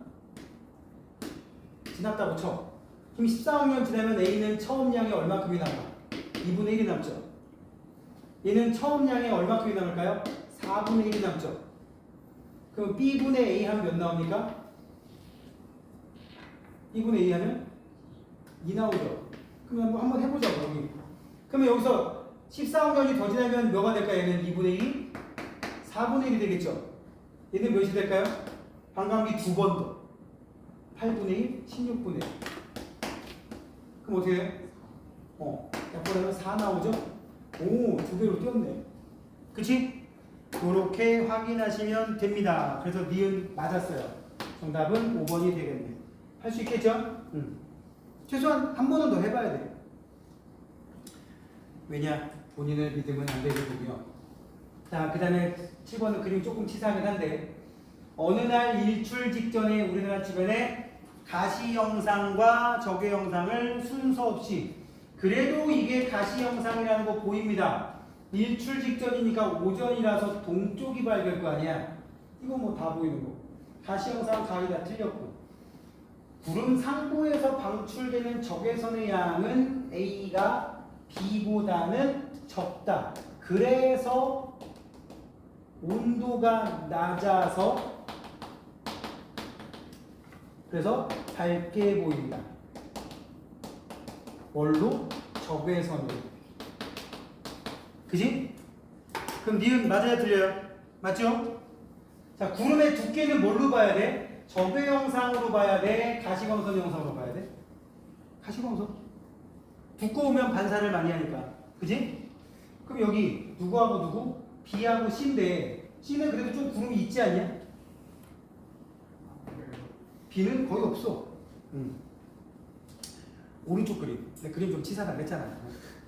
지났다고 쳐. 그럼 14억 년 지나면 A는 처음 양이 얼마큼이 남아? 2분의 1이 남죠. 얘는 처음 양이 얼마큼이 남을까요? 4분의 1이 남죠. 그럼 B분의 A 하면 몇 나옵니까? B분의 A 하면 2 나오죠. 그럼 한번 해보자고, 여기. 그러면 여기서 14억 년이 더 지나면 뭐가 될까요? 얘는 2분의 1이? 4분의 1이 되겠죠. 얘는 몇이 될까요? 반감기 2번 더. 8분의 1, 16분의 1. 그럼 어떻게 해요? 약분하면 4 나오죠? 오, 2배로 뛰었네. 그치? 이렇게 확인하시면 됩니다. 그래서 니은 맞았어요. 정답은 5번이 되겠네. 할 수 있겠죠? 최소한 한 번은 더 해봐야 돼요. 왜냐? 본인을 믿으면 안 되거든요. 자, 그 다음에 7번은 그림 조금 치사하긴 한데 어느 날 일출 직전에 우리나라 주변에 가시 영상과 적외 영상을 순서 없이 그래도 이게 가시 영상이라는 거 보입니다. 일출 직전이니까 오전이라서 동쪽이 밝을 거 아니야. 이거 뭐 다 보이는 거. 가시 영상 가위 다 틀렸고 구름 상부에서 방출되는 적외선의 양은 A가 B보다는 적다. 그래서 온도가 낮아서 그래서 밝게 보인다. 뭘로? 적외선으로. 그지? 그럼 니은 맞아요? 틀려요? 맞죠? 자, 구름의 두께는 뭘로 봐야 돼? 적외형상으로 봐야 돼? 가시광선 형상으로 봐야 돼? 가시광선. 두꺼우면 반사를 많이 하니까. 그지? 그럼 여기 누구하고 누구? B하고 C인데 C는 그래도 좀 구름이 있지 않냐? B는 거의 없어. 오른쪽 그림. 근데 그림 좀 치사하다 그랬잖아.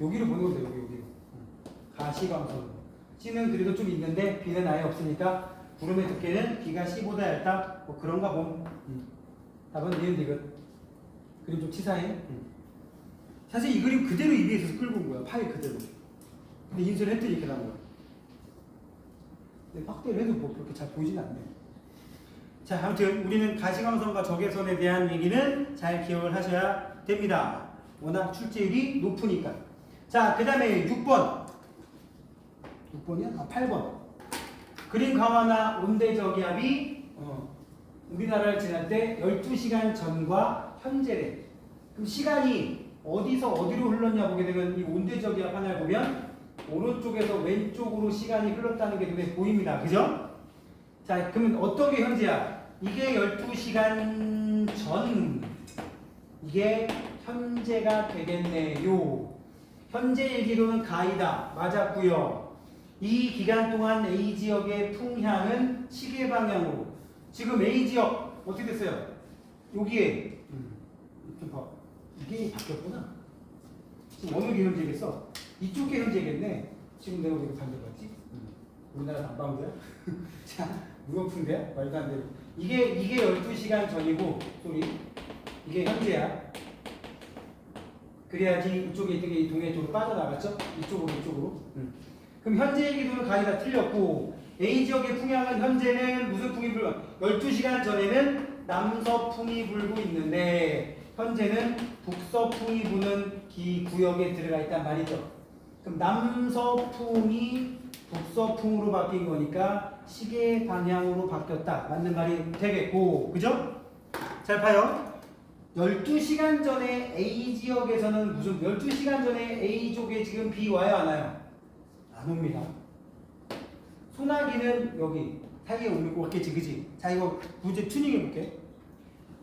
여기를 보는 건데 여기로. 가시광선. C는 그래도 좀 있는데 B는 아예 없으니까 구름의 두께는 B가 C보다 얇다. 뭐 그런가 봄. 답은 니은 디귿. 그림 좀 치사해. 사실 이 그림 그대로 EBS에서 끌고 온 거야. 파일 그대로. 근데 인쇄를 했더니 이렇게 나온 거야. 근데 확대를 해도 뭐 그렇게 잘 보이진 않네. 자, 아무튼 우리는 가시광선과 적외선에 대한 얘기는 잘 기억을 하셔야 됩니다. 워낙 출제율이 높으니까. 자, 그 다음에 6번. 6번이야? 아, 8번. 그림 강화나 온대저기압이 우리나라를 지날 때 12시간 전과 현재래. 그럼 시간이 어디서 어디로 흘렀냐 보게 되면 이 온대저기압 하나를 보면 오른쪽에서 왼쪽으로 시간이 흘렀다는 게 눈에 보입니다. 그죠? 자, 그러면 어떤 게 현재야? 이게 12시간 전. 이게 현재가 되겠네요. 현재 얘기로는 가이다. 맞았고요. 이 기간 동안 A 지역의 풍향은 시계 방향으로. 지금 A 지역 어떻게 됐어요? 여기에 좀 봐. 이게 바뀌었구나. 지금 어느 게 현재겠어? 이쪽 게 현재겠네. 지금 내가 왜 반대 봤지? 우리나라 남방구야? 자, 무역풍대야? 말도 안 되고. 이게 12시간 전이고, 소리. 이게 현재야. 그래야지 이쪽에 있던 게 이 동해 쪽으로 빠져나갔죠? 이쪽으로. 그럼 현재 얘기도는 가히 다 틀렸고, A 지역의 풍향은 현재는 무슨 풍이 불고, 12시간 전에는 남서풍이 불고 있는데, 현재는 북서풍이 부는 구역에 들어가 있단 말이죠. 그럼 남서풍이 북서풍으로 바뀐 거니까 시계 방향으로 바뀌었다. 맞는 말이 되겠고, 그죠? 잘 봐요. 12시간 전에 A 지역에서는 무슨 12시간 전에 A 쪽에 지금 비 와요, 안 와요? 안 옵니다. 소나기는 여기 사이에 오겠지, 그지? 자, 이거 문제 튜닝 해볼게.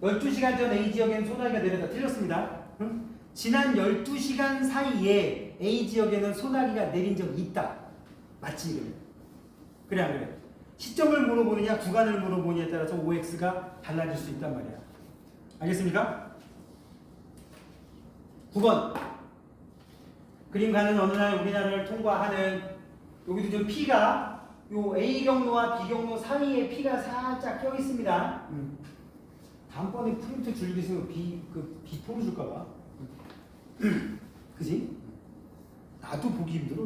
12시간 전 A 지역에는 소나기가 내렸다. 틀렸습니다. 응? 지난 12시간 사이에 A 지역에는 소나기가 내린 적이 있다. 맞지? 그래 안 그래? 시점을 물어보느냐 구간을 물어보느냐에 따라서 OX가 달라질 수 있단 말이야. 알겠습니까? 9번. 그림 가는 어느 날 우리나라를 통과하는, 여기도 좀 P가 요 A 경로와 B 경로 사이에 P가 살짝 껴 있습니다. 다음번에 프린트 줄일 때 있으면 비포로 줄까봐. 그지? 나도 보기 힘들어.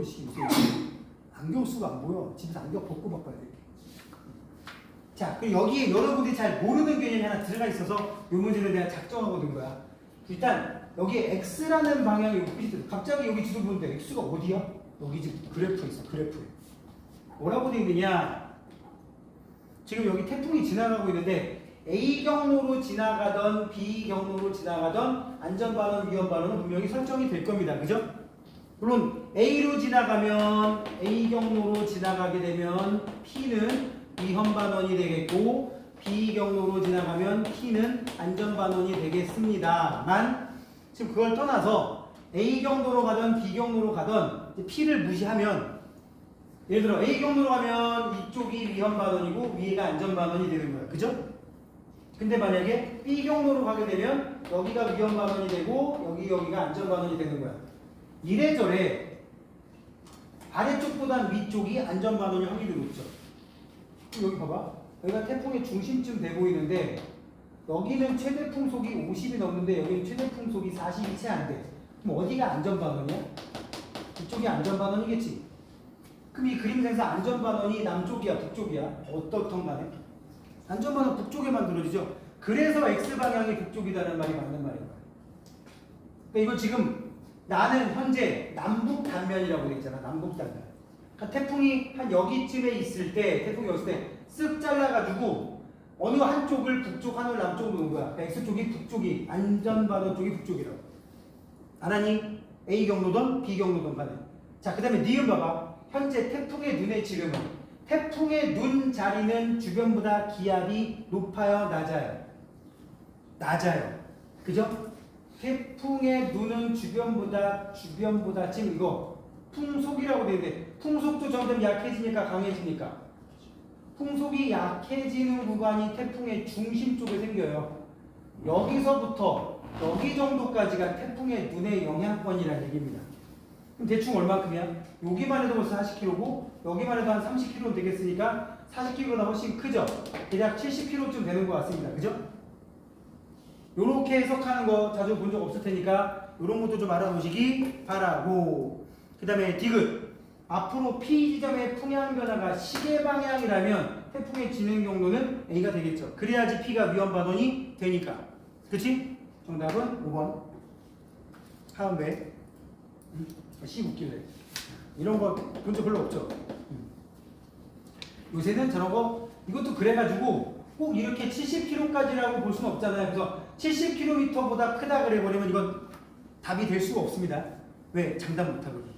안경 쓰고 안 보여. 집에서 안경 벗고 바꿔야 돼. 자, 그리고 여기에 여러분들이 잘 모르는 개념이 하나 들어가 있어서 이 문제는 내가 작정하고 둔 거야. 일단 여기에 X라는 방향이 갑자기 여기 지도 보는데 X가 어디야? 여기 지금 그래프에 있어. 그래프에. 뭐라고 되어 있느냐? 지금 여기 태풍이 지나가고 있는데 A 경로로 지나가던 B 경로로 지나가던 안전반원, 위험반원은 분명히 설정이 될 겁니다. 그죠? 물론 A로 지나가면 A 경로로 지나가게 되면 P는 위험반원이 되겠고 B 경로로 지나가면 P는 안전반원이 되겠습니다만 지금 그걸 떠나서 A 경로로 가든 B 경로로 가든 P를 무시하면 예를 들어 A 경로로 가면 이쪽이 위험반원이고 위에가 안전반원이 되는 거야. 그죠? 근데 만약에 B 경로로 가게 되면 여기가 위험반원이 되고 여기가 안전반원이 되는 거야. 이래저래 아래쪽보단 위쪽이 안전반원일 확률이 높죠. 여기 봐봐. 여기가 태풍의 중심쯤 돼 보이는데 여기는 최대 풍속이 50이 넘는데 여기는 최대 풍속이 40이 채 안 돼. 그럼 어디가 안전반원이야? 이쪽이 안전반원이겠지. 그럼 이 그림상에서 안전반원이 남쪽이야 북쪽이야? 어떻든 간에 안전반원 북쪽에 만들어지죠. 그래서 X방향이 북쪽이다는 말이 맞는 말이에요. 그러니까 이거 지금 나는 현재 남북 단면이라고 돼 있잖아. 남북 단면. 그러니까 태풍이 한 여기쯤에 있을 때, 태풍이 왔을 때 쓱 잘라가지고 어느 한쪽을 북쪽, 하늘 남쪽으로 놓은 거야. 그러니까 X쪽이 북쪽이, 안전바다 쪽이 북쪽이라고. 알았니? A 경로든 B 경로든 간에. 자, 그 다음에 니은 봐봐. 현재 태풍의 눈의 지름은, 태풍의 눈 자리는 주변보다 기압이 높아요, 낮아요? 낮아요. 그죠? 태풍의 눈은 주변보다 지금 이거 풍속이라고 되어 있는데, 풍속도 점점 약해지니까 강해지니까. 풍속이 약해지는 구간이 태풍의 중심 쪽에 생겨요. 여기서부터 여기 정도까지가 태풍의 눈의 영향권이라는 얘기입니다. 그럼 대충 얼마큼이야? 여기만 해도 벌써 40km고 여기만 해도 한 30km 되겠으니까 40km보다 훨씬 크죠? 대략 70km쯤 되는 것 같습니다. 그죠? 요렇게 해석하는 거 자주 본 적 없을 테니까 이런 것도 좀 알아보시기 바라고. 그 다음에 디귿. 앞으로 P 지점의 풍향 변화가 시계 방향이라면 태풍의 진행 경로는 A가 되겠죠. 그래야지 P가 위험 반원이 되니까. 그치? 정답은 5번. 하은배. C 웃길래. 이런 거 본 적 별로 없죠? 요새는 저런 거, 이것도 그래가지고 꼭 이렇게 70km까지라고 볼 수는 없잖아요. 그래서 70km보다 크다 그래버리면 이건 답이 될 수가 없습니다. 왜? 장담 못하거든요.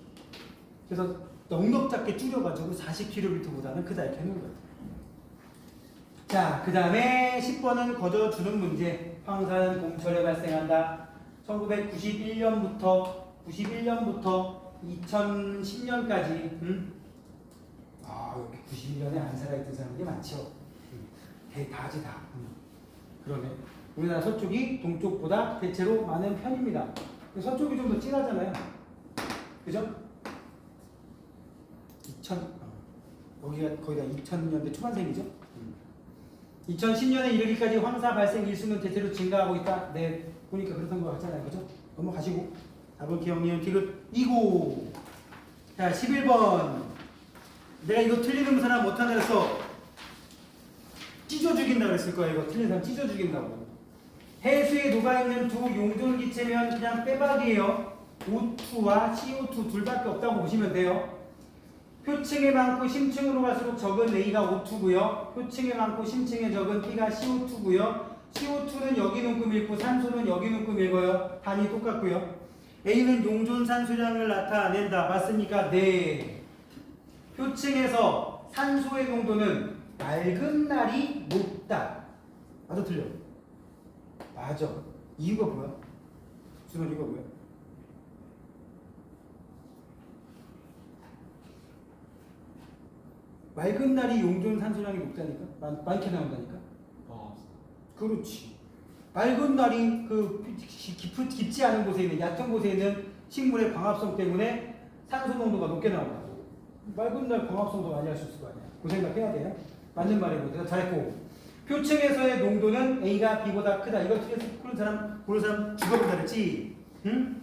그래서 넉넉잡게 줄여가지고 40km보다는 크다 이렇게 해놓은 거예요. 자, 그 다음에 10번은 거저주는 문제. 황사는 봄철에 발생한다. 1991년부터 2010년까지 여기 91년에 안 살아있던 사람들이 많죠. 다지 다. 그러네. 우리나라 서쪽이 동쪽보다 대체로 많은 편입니다. 서쪽이 좀 더 진하잖아요. 그죠? 여기가 거의 다 2000년대 초반생이죠? 2010년에 이르기까지 황사 발생 일수는 대체로 증가하고 있다. 네, 보니까 그렇던 것 같잖아요. 그죠? 넘어가시고. 답은 기억, 니은, 디귿, 이고. 자, 11번. 내가 이거 틀리는 사람 못하는 그래서 찢어 죽인다 그랬을 거야. 이거 틀린 사람 찢어 죽인다고. 해수에 녹아있는 두 용존기체면 그냥 빼박이에요. O2와 CO2 둘밖에 없다고 보시면 돼요. 표층에 많고 심층으로 갈수록 적은 A가 O2고요. 표층에 많고 심층에 적은 P가 CO2고요. CO2는 여기 눈금 읽고 산소는 여기 눈금 읽어요. 단위 똑같고요. A는 용존 산소량을 나타낸다. 맞습니까? 네. 표층에서 산소의 농도는 맑은 날이 높다. 맞아, 틀려? 맞아. 이유가 뭐야? 무슨 이유가 뭐야? 맑은 날이 용존 산소량이 높다니까? 많게 나온다니까? 그렇지. 맑은 날이 깊지 않은 곳에 있는, 얕은 곳에 있는 식물의 광합성 때문에 산소 농도가 높게 나온다. 맑은 날 광합성도 많이 할 수 있을 거 아니야. 그 생각해야 돼요. 맞는 말이고. 내가 잘했고. 표층에서의 농도는 A가 B보다 크다. 이거 틀려서 모르는 사람 죽어본다 그랬지? 응?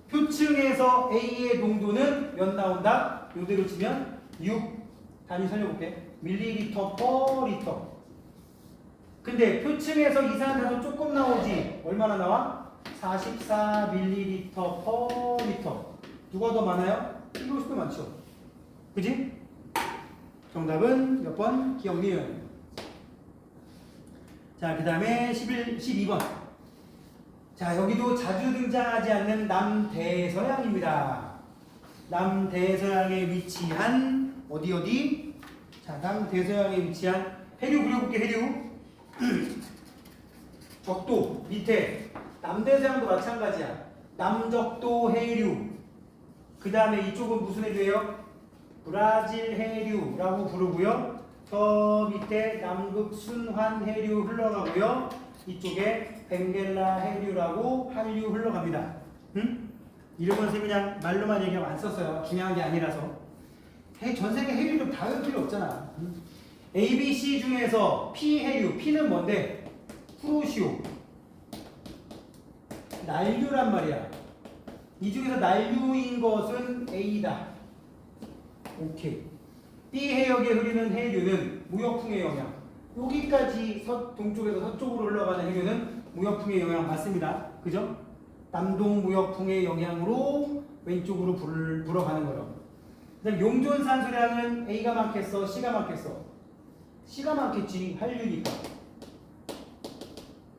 표층에서 A의 농도는 몇 나온다? 이대로 치면 6. 단위 살려볼게. 밀리리터 퍼 리터. 근데 표층에서 이산화탄소 조금 나오지. 얼마나 나와? 44ml 퍼 리터. 누가 더 많아요? 이거 훨씬 더 많죠. 그지? 정답은 몇 번? 기억, 니은. 자, 그 다음에 12번. 자, 여기도 자주 등장하지 않는 남대서양입니다. 남대서양에 위치한 어디? 자, 남대서양에 위치한 해류 그려볼게. 해류. 적도 밑에 남대서양도 마찬가지야. 남적도 해류. 그 다음에 이쪽은 무슨 해류예요? 브라질 해류라고 부르고요. 저 밑에 남극 순환 해류 흘러가고요. 이쪽에 벵겔라 해류라고 한류 흘러갑니다. 응? 이름은 선생님이 그냥 말로만 얘기하고 안 썼어요. 중요한 게 아니라서. 전 세계 해류를 다 외울 필요 없잖아. 응? A, B, C 중에서 P 해류. P는 뭔데? 쿠로시오. 난류란 말이야. 이 중에서 난류인 것은 A다. 오케이. B 해역에 흐르는 해류는 무역풍의 영향. 여기까지 동쪽에서 서쪽으로 흘러가는 해류는 무역풍의 영향 맞습니다. 그죠? 남동 무역풍의 영향으로 왼쪽으로 불어가는 거라고. 그다음 용존 산소량은 A가 많겠어? C가 많겠어? C가 많겠지. 한류니까.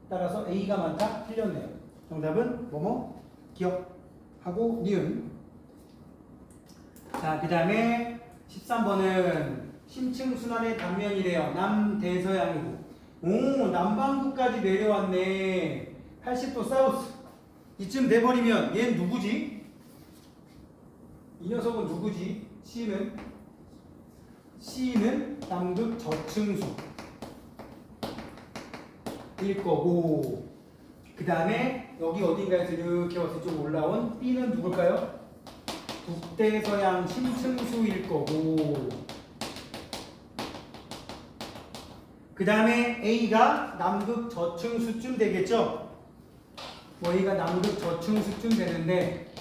따라서 A가 많다. 틀렸네요. 정답은 뭐뭐? 기억하고 니은. 자, 그 다음에 13번은 심층순환의 단면이래요. 남대서양이고. 오, 남반구까지 내려왔네. 80도 사우스. 이쯤 돼버리면 얘는 누구지? 이 녀석은 누구지? C는 남극 저층수 일 거고, 그 다음에 여기 어딘가에서 이렇게 와서 좀 올라온 B는 누굴까요? 북대서양 심층수일 거고, 그 다음에 A가 남극 저층수쯤 되겠죠? 뭐 A가 남극 저층수쯤 되는데,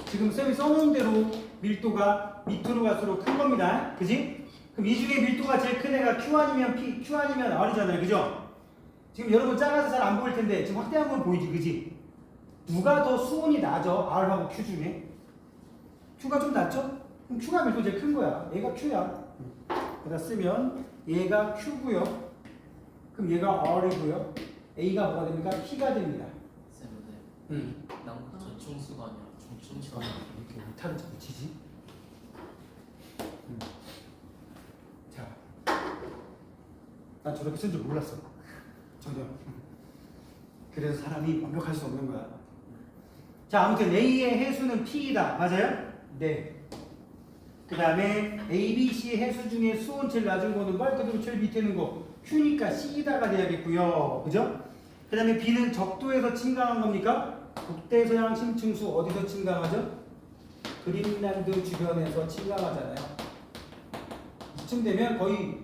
지금 쌤이 써놓은 대로 밀도가 밑으로 갈수록 큰 겁니다. 그지? 그럼 이 중에 밀도가 제일 큰 애가 Q 아니면 P, Q 아니면 R이잖아요. 그죠? 지금 여러분 작아서 잘 안 보일 텐데 지금 확대한 건 보이지, 그지? 누가 더 수온이 낮아? R하고 Q 중에? Q가 좀 낮죠? 그럼 Q가 밀도 제일 큰 거야. 얘가 Q야. 여기다 쓰면 얘가 Q고요. 그럼 얘가 R이고요. A가 뭐가 됩니까? P가 됩니다. 쌤, 남극 저층수가 아니라 중층수가 이렇게 못하는 척 붙이지? 자, 난 저렇게 쓴 줄 몰랐어. 전혀. 그래서 사람이 완벽할 수 없는 거야. 자, 아무튼 A의 해수는 P이다. 맞아요? 네. 그 다음에 A, B, C의 해수 중에 수온 제일 낮은 거는 말 그대로 제일 밑에 있는 거 Q니까 C다가 돼야겠고요. 그죠? 그 다음에 B는 적도에서 침강한 겁니까? 북대서양 심층수 어디서 침강하죠? 그린란드 주변에서 침강하잖아요. 이쯤 되면 거의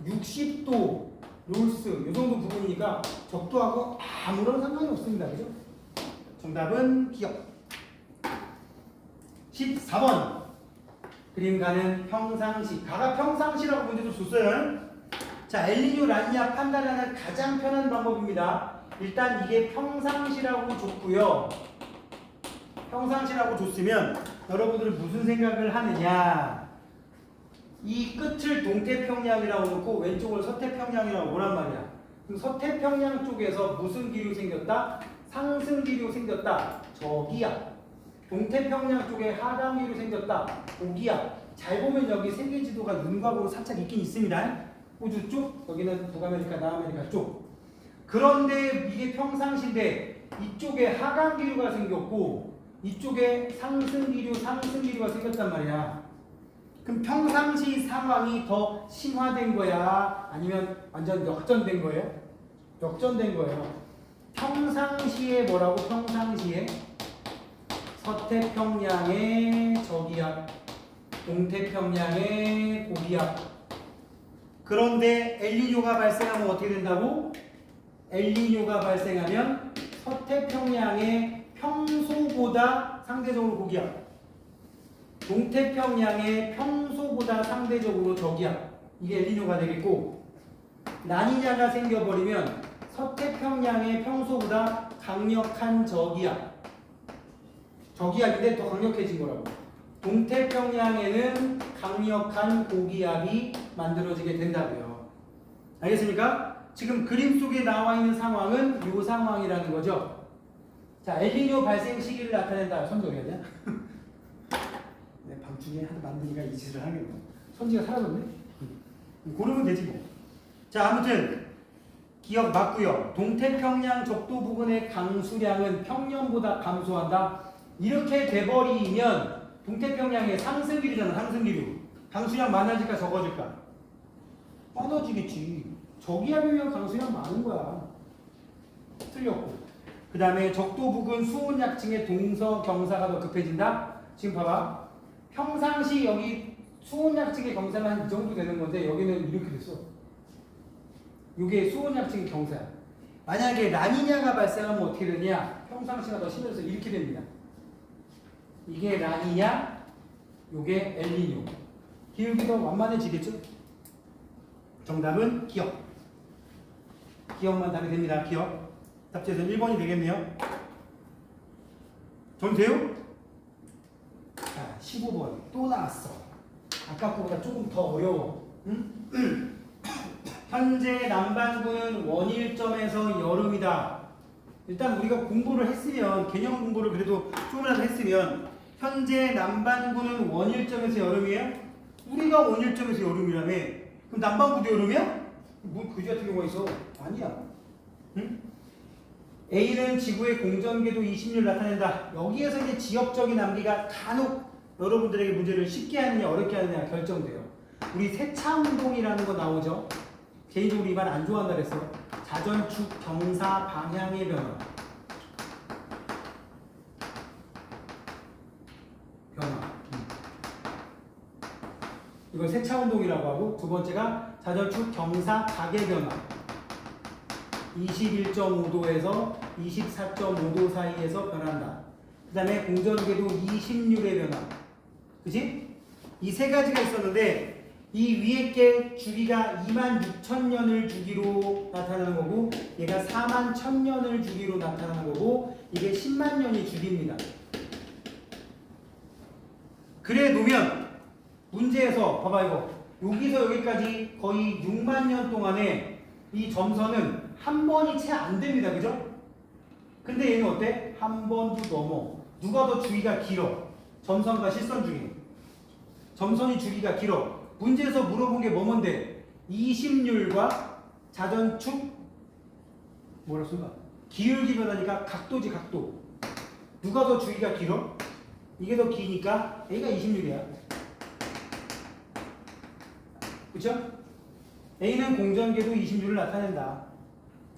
60도 롤스 이 정도 부분이니까 적도하고 아무런 상관이 없습니다. 그죠? 정답은 기억. 14번 그림 가는 평상시. 가가 평상시라고 문제도 줬어요. 자, 엘니뇨 라니냐 판단하는 가장 편한 방법입니다. 일단 이게 평상시라고 줬고요. 평상시라고 줬으면 여러분들은 무슨 생각을 하느냐? 이 끝을 동태평양이라고 놓고 왼쪽을 서태평양이라고 오란 말이야. 그럼 서태평양 쪽에서 무슨 기류 생겼다? 상승 기류 생겼다. 저기야. 동태평양 쪽에 하강 기류 생겼다. 거기야. 잘 보면 여기 세계 지도가 윤곽으로 살짝 있긴 있습니다. 호주 쪽, 여기는 북아메리카, 남아메리카 쪽. 그런데 이게 평상시인데 이쪽에 하강 기류가 생겼고 이쪽에 상승 기류가 생겼단 말이야. 그럼 평상시 상황이 더 심화된 거야? 아니면 완전 역전된 거예요? 역전된 거예요. 평상시에 뭐라고? 평상시에 서태평양의 저기압, 동태평양의 고기압. 그런데 엘니뇨가 발생하면 어떻게 된다고? 엘니뇨가 발생하면 서태평양의 평소보다 상대적으로 고기압, 동태평양의 평소보다 상대적으로 저기압. 이게 엘니뇨가 되겠고, 라니냐가 생겨버리면 서태평양의 평소보다 강력한 저기압. 저기압인데 더 강력해진 거라고. 동태평양에는 강력한 고기압이 만들어지게 된다고요. 알겠습니까? 지금 그림 속에 나와 있는 상황은 이 상황이라는 거죠. 자, 엘니뇨 발생 시기를 나타낸다. 선적해야 돼? 내 방중에 한 만드니까 이 짓을 하겠네. 선지가 사라졌네? 고르면 되지 뭐. 자, 아무튼 기억 맞고요. 동태평양 적도 부근의 강수량은 평년보다 감소한다. 이렇게 돼버리면 동태평양의 상승기류잖아. 상승기류. 강수량 많아질까 적어질까? 많아지겠지. 저기압이면 강수량 많은 거야. 틀렸고. 그 다음에 적도 부근 수온 약층의 동서 경사가 더 급해진다. 지금 봐봐. 평상시 여기 수온 약층의 경사는 한 이 정도 되는 건데 여기는 이렇게 됐어. 이게 수온 약층의 경사야. 만약에 라니냐가 발생하면 어떻게 되냐? 평상시가 더 심해져서 이렇게 됩니다. 이게 라니냐, 요게 엘니뇨. 기울기 더 완만해지겠죠? 정답은 기억. 기억만 답이 됩니다. 기억. 답지에서 1번이 되겠네요. 정돼요? 자, 15번 또 나왔어. 아까 거보다 조금 더 어려워. 응? 현재 남반구는 원일점에서 여름이다. 일단 우리가 공부를 했으면, 개념 공부를 그래도 조금이라도 했으면, 현재 남반구는 원일점에서 여름이에요? 우리가 원일점에서 여름이라며. 그럼 남반구도 여름이야? 뭐 그지 같은 경우가 있어. 아니야. 응? A는 지구의 공전궤도 20를 나타낸다. 여기에서 이제 지역적인 암기가 간혹 여러분들에게 문제를 쉽게 하느냐 어렵게 하느냐 결정돼요. 우리 세차운동이라는 거 나오죠. 개인적으로 이 말 안 좋아한다 그랬어요. 자전축 경사 방향의 변화. 이걸 세차운동이라고 하고, 두 번째가 자전축 경사 각의 변화. 21.5도에서 24.5도 사이에서 변한다. 그 다음에 공전궤도 20률의 변화. 그치? 이 세 가지가 있었는데, 이 위에 게 주기가 26,000년을 주기로 나타나는 거고, 얘가 41,000년을 주기로 나타나는 거고, 이게 10만 년이 주기입니다. 그래 놓으면 문제에서 봐봐 이거 여기서 여기까지 거의 6만 년 동안에 이 점선은 한 번이 채 안 됩니다. 그죠? 근데 얘는 어때? 한 번도 넘어. 누가 더 주기가 길어? 점선과 실선 중에. 점선이 주기가 길어. 문제에서 물어본 게 뭐뭔데? 20률과 자전축 뭐라 쓴가? 기울기 변화니까 각도지 각도. 누가 더 주기가 길어? 이게 더 기니까 A가 20률이야. 그쵸? A는 공전궤도 20률을 나타낸다.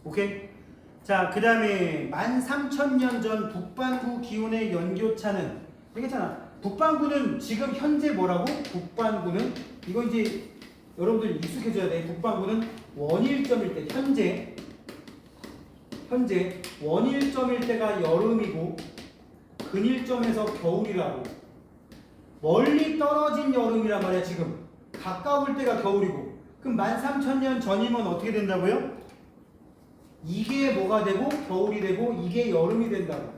오케이? 자, 그 다음에 13,000년 전 북반구 기온의 연교차는, 알겠잖아. 북반구는 지금 현재 뭐라고? 북반구는, 이거 이제 여러분들 익숙해져야 돼. 북반구는 원일점일 때, 현재 원일점일 때가 여름이고, 근일점에서 겨울이라고. 멀리 떨어진 여름이란 말이야. 지금 가까울 때가 겨울이고. 그럼 13,000년 전이면 어떻게 된다고요? 이게 뭐가 되고 겨울이 되고 이게 여름이 된다고.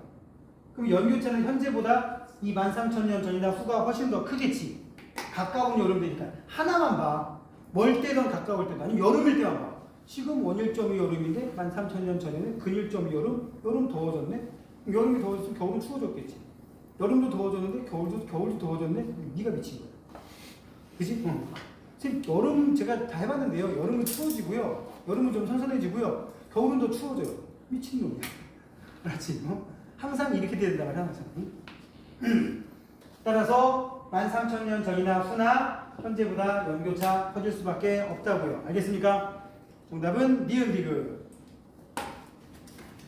그럼 연교차는 현재보다 이 13,000년 전이나 후가 훨씬 더 크겠지. 가까운 여름 되니까. 하나만 봐. 멀 때든 가까울 때든, 아니면 여름일 때만 봐. 지금 원일점이 여름인데 13,000년 전에는 근일점이 여름 더워졌네. 여름이 더워졌으면 겨울은 추워졌겠지. 여름도 더워졌는데 겨울도 더워졌네. 네가 미친 거야. 그지? 응. 선생님, 여름 제가 다 해봤는데요. 여름은 추워지고요. 여름은 좀 선선해지고요. 겨울은 더 추워져요. 미친놈이야. 알았지? 항상 이렇게 된다 말이야. 항상. 응? 따라서 13,000년 전이나 후나 현재보다 연교차 커질 수밖에 없다고요. 알겠습니까? 정답은 니은 디귿.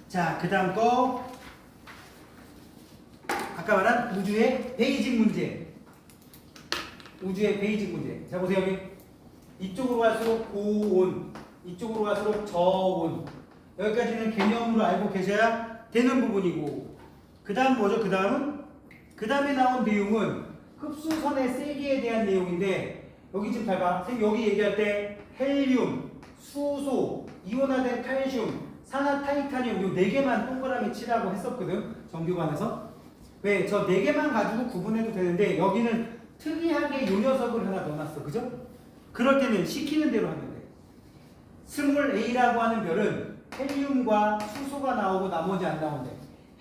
자, 그 다음 거 아까 말한 우주의 베이직 문제. 우주의 베이직 문제. 자, 보세요. 여기 이쪽으로 갈수록 고온, 이쪽으로 갈수록 저온. 여기까지는 개념으로 알고 계셔야 되는 부분이고, 그 다음 뭐죠? 그 다음에 나온 내용은 흡수선의 세기에 대한 내용인데, 여기 지금 잘 봐. 선생님 여기 얘기할 때 헬륨, 수소, 이온화된 칼슘, 산화타이타늄 요 4개만 동그라미 치라고 했었거든. 정규관에서. 왜? 저 4개만 가지고 구분해도 되는데 여기는 특이하게 요 녀석을 하나 넣어놨어. 그죠? 그럴 때는 시키는 대로 하면 돼. 스몰 A라고 하는 별은 헬륨과 수소가 나오고 나머지 안 나온대.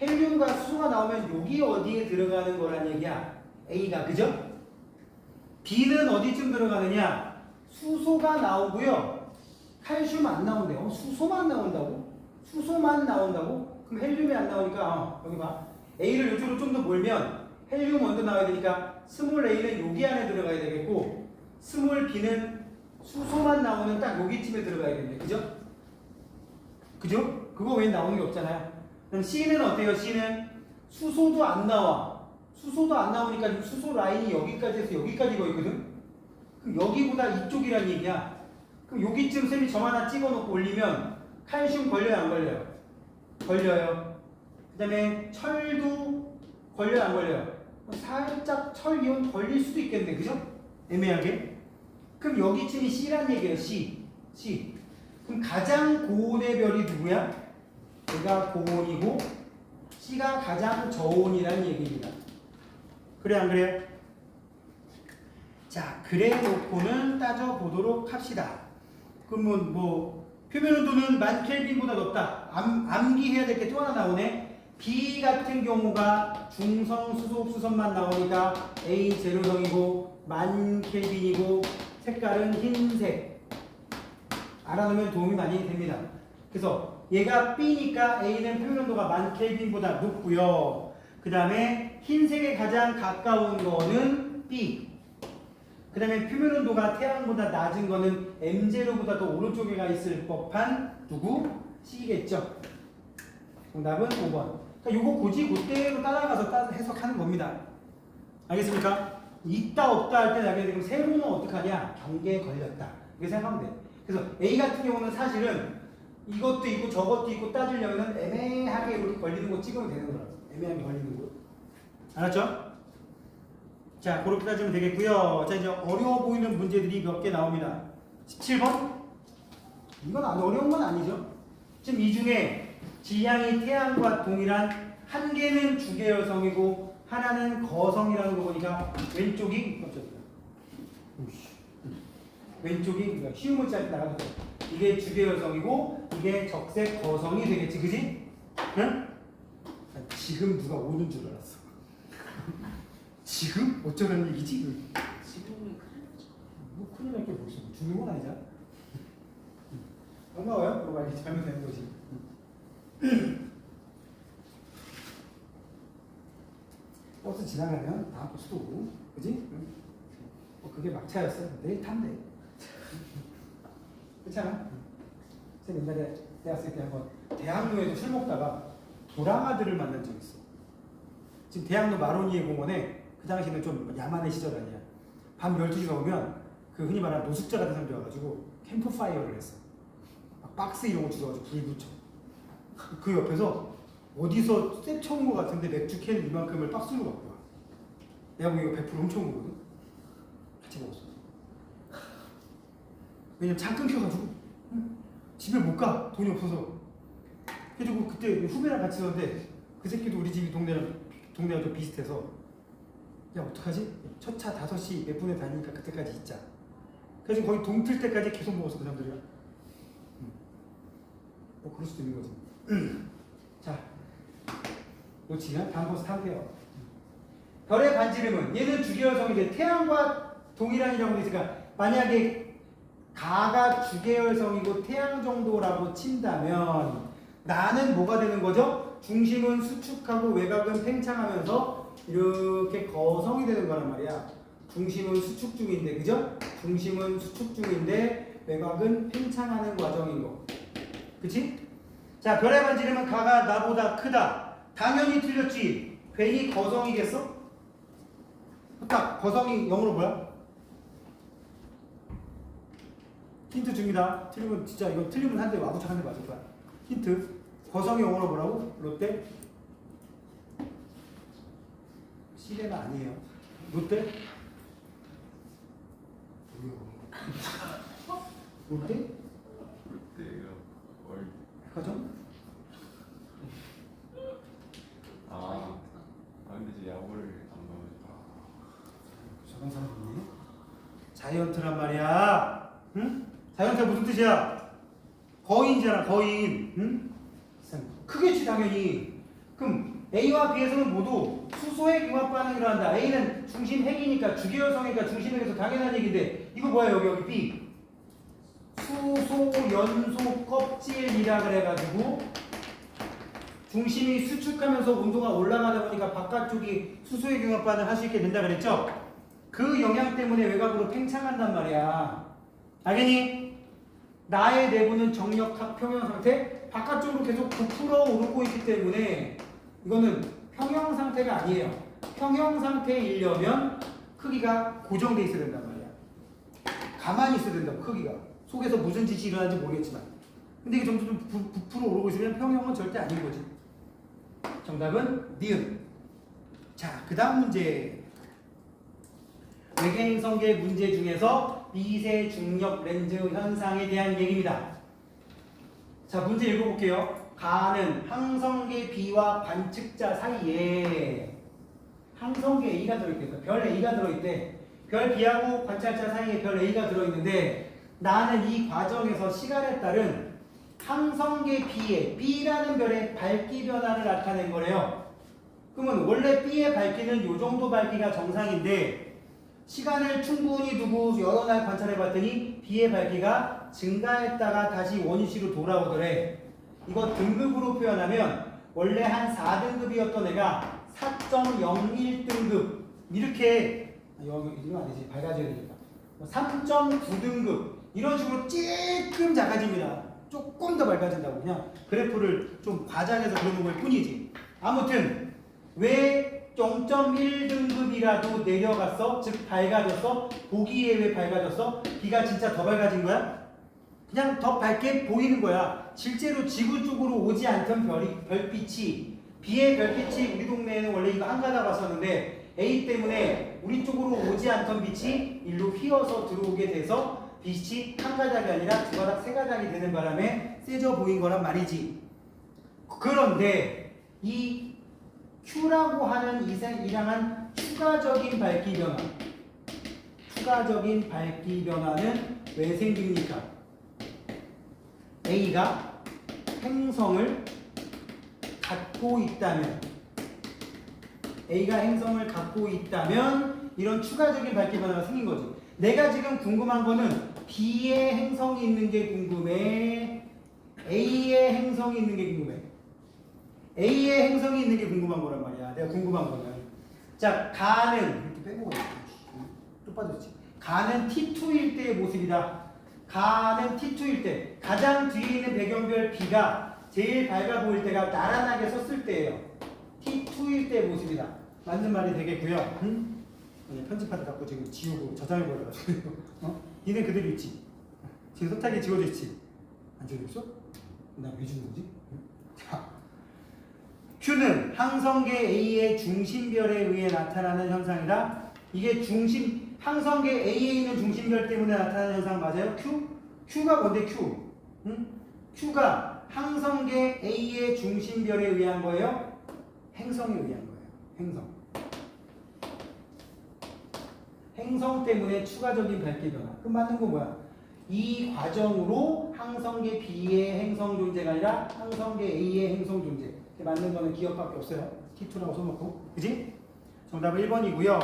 헬륨과 수소가 나오면 여기 어디에 들어가는 거란 얘기야. A가. 그죠? B는 어디쯤 들어가느냐? 수소가 나오고요. 칼슘 안 나온대요. 수소만 나온다고? 수소만 나온다고? 그럼 헬륨이 안 나오니까 여기 봐. A를 이쪽으로 좀 더 몰면 헬륨 먼저 나와야 되니까 스몰 A는 여기 안에 들어가야 되겠고, 스몰 B는 수소만 나오는 딱 여기쯤에 들어가야 되는데. 그죠? 그죠? 그거 외에 나오는 게 없잖아요. 그럼 C는 어때요? C는 수소도 안 나와. 수소도 안 나오니까 지금 수소 라인이 여기까지에서 여기까지 거있거든. 그럼 여기보다 이쪽이란 얘기야. 그럼 여기쯤 쌤이 점 하나 찍어놓고 올리면 칼슘 걸려요, 안 걸려요? 걸려요. 그 다음에 철도 걸려요, 안 걸려요? 살짝 철 이온 걸릴 수도 있겠네. 그죠? 애매하게. 그럼 여기쯤이 C란 얘기예요. C. C. 그럼 가장 고온의 별이 누구야? 얘가 고온이고 C가 가장 저온이라는 얘기입니다. 그래 안 그래요? 자, 그래 놓고는 따져보도록 합시다. 그러면 뭐 표면 온도는 10,000켈빈보다 높다. 암기해야 될 게 또 하나 나오네. B 같은 경우가 중성 수소옥수선만 나오니까 A 제로성이고 10,000켈빈이고 색깔은 흰색. 알아놓으면 도움이 많이 됩니다. 그래서 얘가 B니까 A는 표면 온도가 10,000켈빈보다 높고요. 그 다음에 흰색에 가장 가까운 거는 B. 그 다음에 표면 온도가 태양보다 낮은 거는 M0보다 더 오른쪽에 가 있을 법한 누구? C겠죠. 정답은 5번. 그러니까 요거 굳이 그대로 따라가서 해석하는 겁니다. 알겠습니까? 있다 없다 할 때 나중에 지금 세로는 어떡하냐? 경계에 걸렸다. 이렇게 생각하면 돼. 그래서 A 같은 경우는 사실은 이것도 있고 저것도 있고 따지려면 애매하게 이렇게 걸리는 거 찍으면 되는 거라고. 애매하게 걸리는 거. 알았죠? 자, 그렇게 따지면 되겠고요. 자, 이제 어려워 보이는 문제들이 몇 개 나옵니다. 17번? 이건 어려운 건 아니죠. 지금 이 중에 지향이 태양과 동일한 한 개는 주계열성이고 하나는 거성이라는 거 보니까 왼쪽이 왼쪽이 쉬운 문자 나가도 돼. 이게 주계열성이고 이게 적색 거성이 되겠지, 그지? 응? 지금 누가 오는 줄 알았어. 지금? 어쩌라는 얘기지? 지금은 큰일 나죠. 뭐 큰일 날 게 뭐 있어. 죽는 건 아니잖아. 반가워요? 그거 말이 잘못된 거지. 버스 지나가면 다음 버스도 오고, 그지? 그게 막차였어. 내일 탄대. 그렇잖아? 쌤 옛날에 대학생 때 한번 대학로에서 술 먹다가 도랑아들을 만난 적 있어. 지금 대학로 마로니에 공원에 그 당시는 좀 야만의 시절 아니야. 밤 12시가 오면 그 흔히 말하는 노숙자 같은 사람들 와가지고 캠프파이어를 했어. 막 박스 이런 거 주워가지고 불 붙여. 그 옆에서 어디서 쎄쳐온 것 같은데 맥주 캔 이만큼을 박스로 갖고 와. 내가 보기엔 이거 100% 훔쳐온 거거든. 같이 먹었어. 왜냐면 차 끊겨가지고 집에 못 가. 돈이 없어서. 그래가지고 그때 후배랑 같이 있었는데 그 새끼도 우리 집이 동네가 좀 비슷해서 야 어떡하지? 첫 차 5시 몇 분에 다니니까 그때까지 있자. 그래서 거의 동틀 때까지 계속 먹었어 그 사람들이랑. 뭐 그럴 수도 있는 거지. 자, 놓치면 다음 버스 타면 돼요. 별의 반지름은 얘는 주계열성인데 태양과 동일한이라고 했으니까 만약에 가가 주계열성이고 태양 정도라고 친다면 나는 뭐가 되는 거죠? 중심은 수축하고 외곽은 팽창하면서 이렇게 거성이 되는 거란 말이야. 중심은 수축 중인데, 그죠? 중심은 수축 중인데 외곽은 팽창하는 과정이고, 그치? 자, 별의 반지름은 가가 나보다 크다. 당연히 틀렸지. 괜히 거성이겠어? 딱 거성이 영어로 뭐야? 힌트 줍니다. 틀리면 진짜 이거 틀리면 한 대 와구창 한 대 맞을 거야. 힌트. 거성이 영어로 뭐라고? 롯데? 시레나 아니에요. 롯데? 롯데? 롯데요. 월. 백화점? 근데 이제 야구를 안 가가지고. 저런 사람 있네. 자이언트란 말이야. 응? 자이언트가 무슨 뜻이야? 거인이잖아, 거인. 응? 크겠지 당연히. 그럼 A와 B에서는 모두 수소의 융합 반응을 한다. A는 중심 핵이니까 주계열성이니까 중심핵에서 당연한 얘기인데 이거 뭐야 여기 B? 수소 연소 껍질이라 그래가지고 중심이 수축하면서 온도가 올라가다 보니까 바깥쪽이 수소의 융합 반응을 할 수 있게 된다 그랬죠? 그 영향 때문에 외곽으로 팽창한단 말이야. 알겠니? 나의 내부는 정력학 평형 상태, 바깥쪽으로 계속 부풀어 오르고 있기 때문에 이거는 평형 상태가 아니에요. 평형 상태이려면 크기가 고정돼 있어야 된단 말이야. 가만히 있어야 된다고, 크기가. 속에서 무슨 짓이 일어나는지 모르겠지만. 근데 이게 점점 부풀어 오르고 있으면 평형은 절대 아닌 거지. 정답은 니은. 자, 그 다음 문제. 외계행성계 문제 중에서 미세 중력 렌즈 현상에 대한 얘기입니다. 자, 문제 읽어볼게요. 가는 항성계 B와 관측자 사이에 항성계 A가 들어있대. 별 A가 들어있대. 별 B하고 관찰자 사이에 별 A가 들어있는데 나는 이 과정에서 시간에 따른 항성계 B의 B라는 별의 밝기 변화를 나타낸 거래요. 그러면 원래 B의 밝기는 이 정도 밝기가 정상인데 시간을 충분히 두고 여러 날 관찰해 봤더니 B의 밝기가 증가했다가 다시 원위치로 돌아오더래. 이거 등급으로 표현하면 원래 한 4등급이었던 애가 4.01등급 이렇게 여기 이러면 안 되지. 밝아져야 되니까 3.9등급 이런 식으로 조금 작아집니다. 조금 더 밝아진다고. 그냥 그래프를 좀 과장해서 그러는 걸 뿐이지. 아무튼 왜 0.1등급이라도 내려갔어? 즉 밝아졌어? 보기에 왜 밝아졌어? B가 진짜 더 밝아진 거야? 그냥 더 밝게 보이는 거야. 실제로 지구 쪽으로 오지 않던 별빛이 B의 별빛이 우리 동네에는 원래 이거 한 가닥 왔었는데 A 때문에 우리 쪽으로 오지 않던 빛이 일로 휘어서 들어오게 돼서 빛이 한 가닥이 아니라 두 가닥, 세 가닥이 되는 바람에 세져 보인 거란 말이지. 그런데 이 Q라고 하는 이상한 추가적인 밝기 변화, 추가적인 밝기 변화는 왜 생깁니까? A가 행성을 갖고 있다면, A가 행성을 갖고 있다면 이런 추가적인 밝기 변화가 생긴 거지. 내가 지금 궁금한 거는 B의 행성이 있는 게 궁금해, A의 행성이 있는 게 궁금해. A의 행성이 있는 게 궁금한 거란 말이야. 내가 궁금한 거는. 자, 가는 이렇게 빼고 또 빠졌지. 가는 T2일 때의 모습이다. 가는 T2일 때 가장 뒤에 있는 배경별 B가 제일 밝아 보일 때가 나란하게 섰을 때예요. T2일 때의 모습이다. 맞는 말이 되겠고요. 응? 편집하다 갖고 지금 지우고 저장해버려가지고 니네 그대로 있지? 지금 소탁에 지워져 있지? 안 지워져 있어? 나 왜 주는 거지? 자, Q는 항성계 A의 중심별에 의해 나타나는 현상이다. 이게 항성계 A에 있는 중심별 때문에 나타나는 현상 맞아요? Q가 뭔데 Q? 응? Q가 항성계 A의 중심별에 의한 거예요? 행성에 의한 거예요. 행성 때문에 추가적인 밝기 변화. 그럼 맞는 건 뭐야? 이 과정으로 항성계 B의 행성 존재가 아니라 항성계 A의 행성 존재. 맞는 거는 기억밖에 없어요. T2라고 써놓고. 그지? 정답은 1번이고요.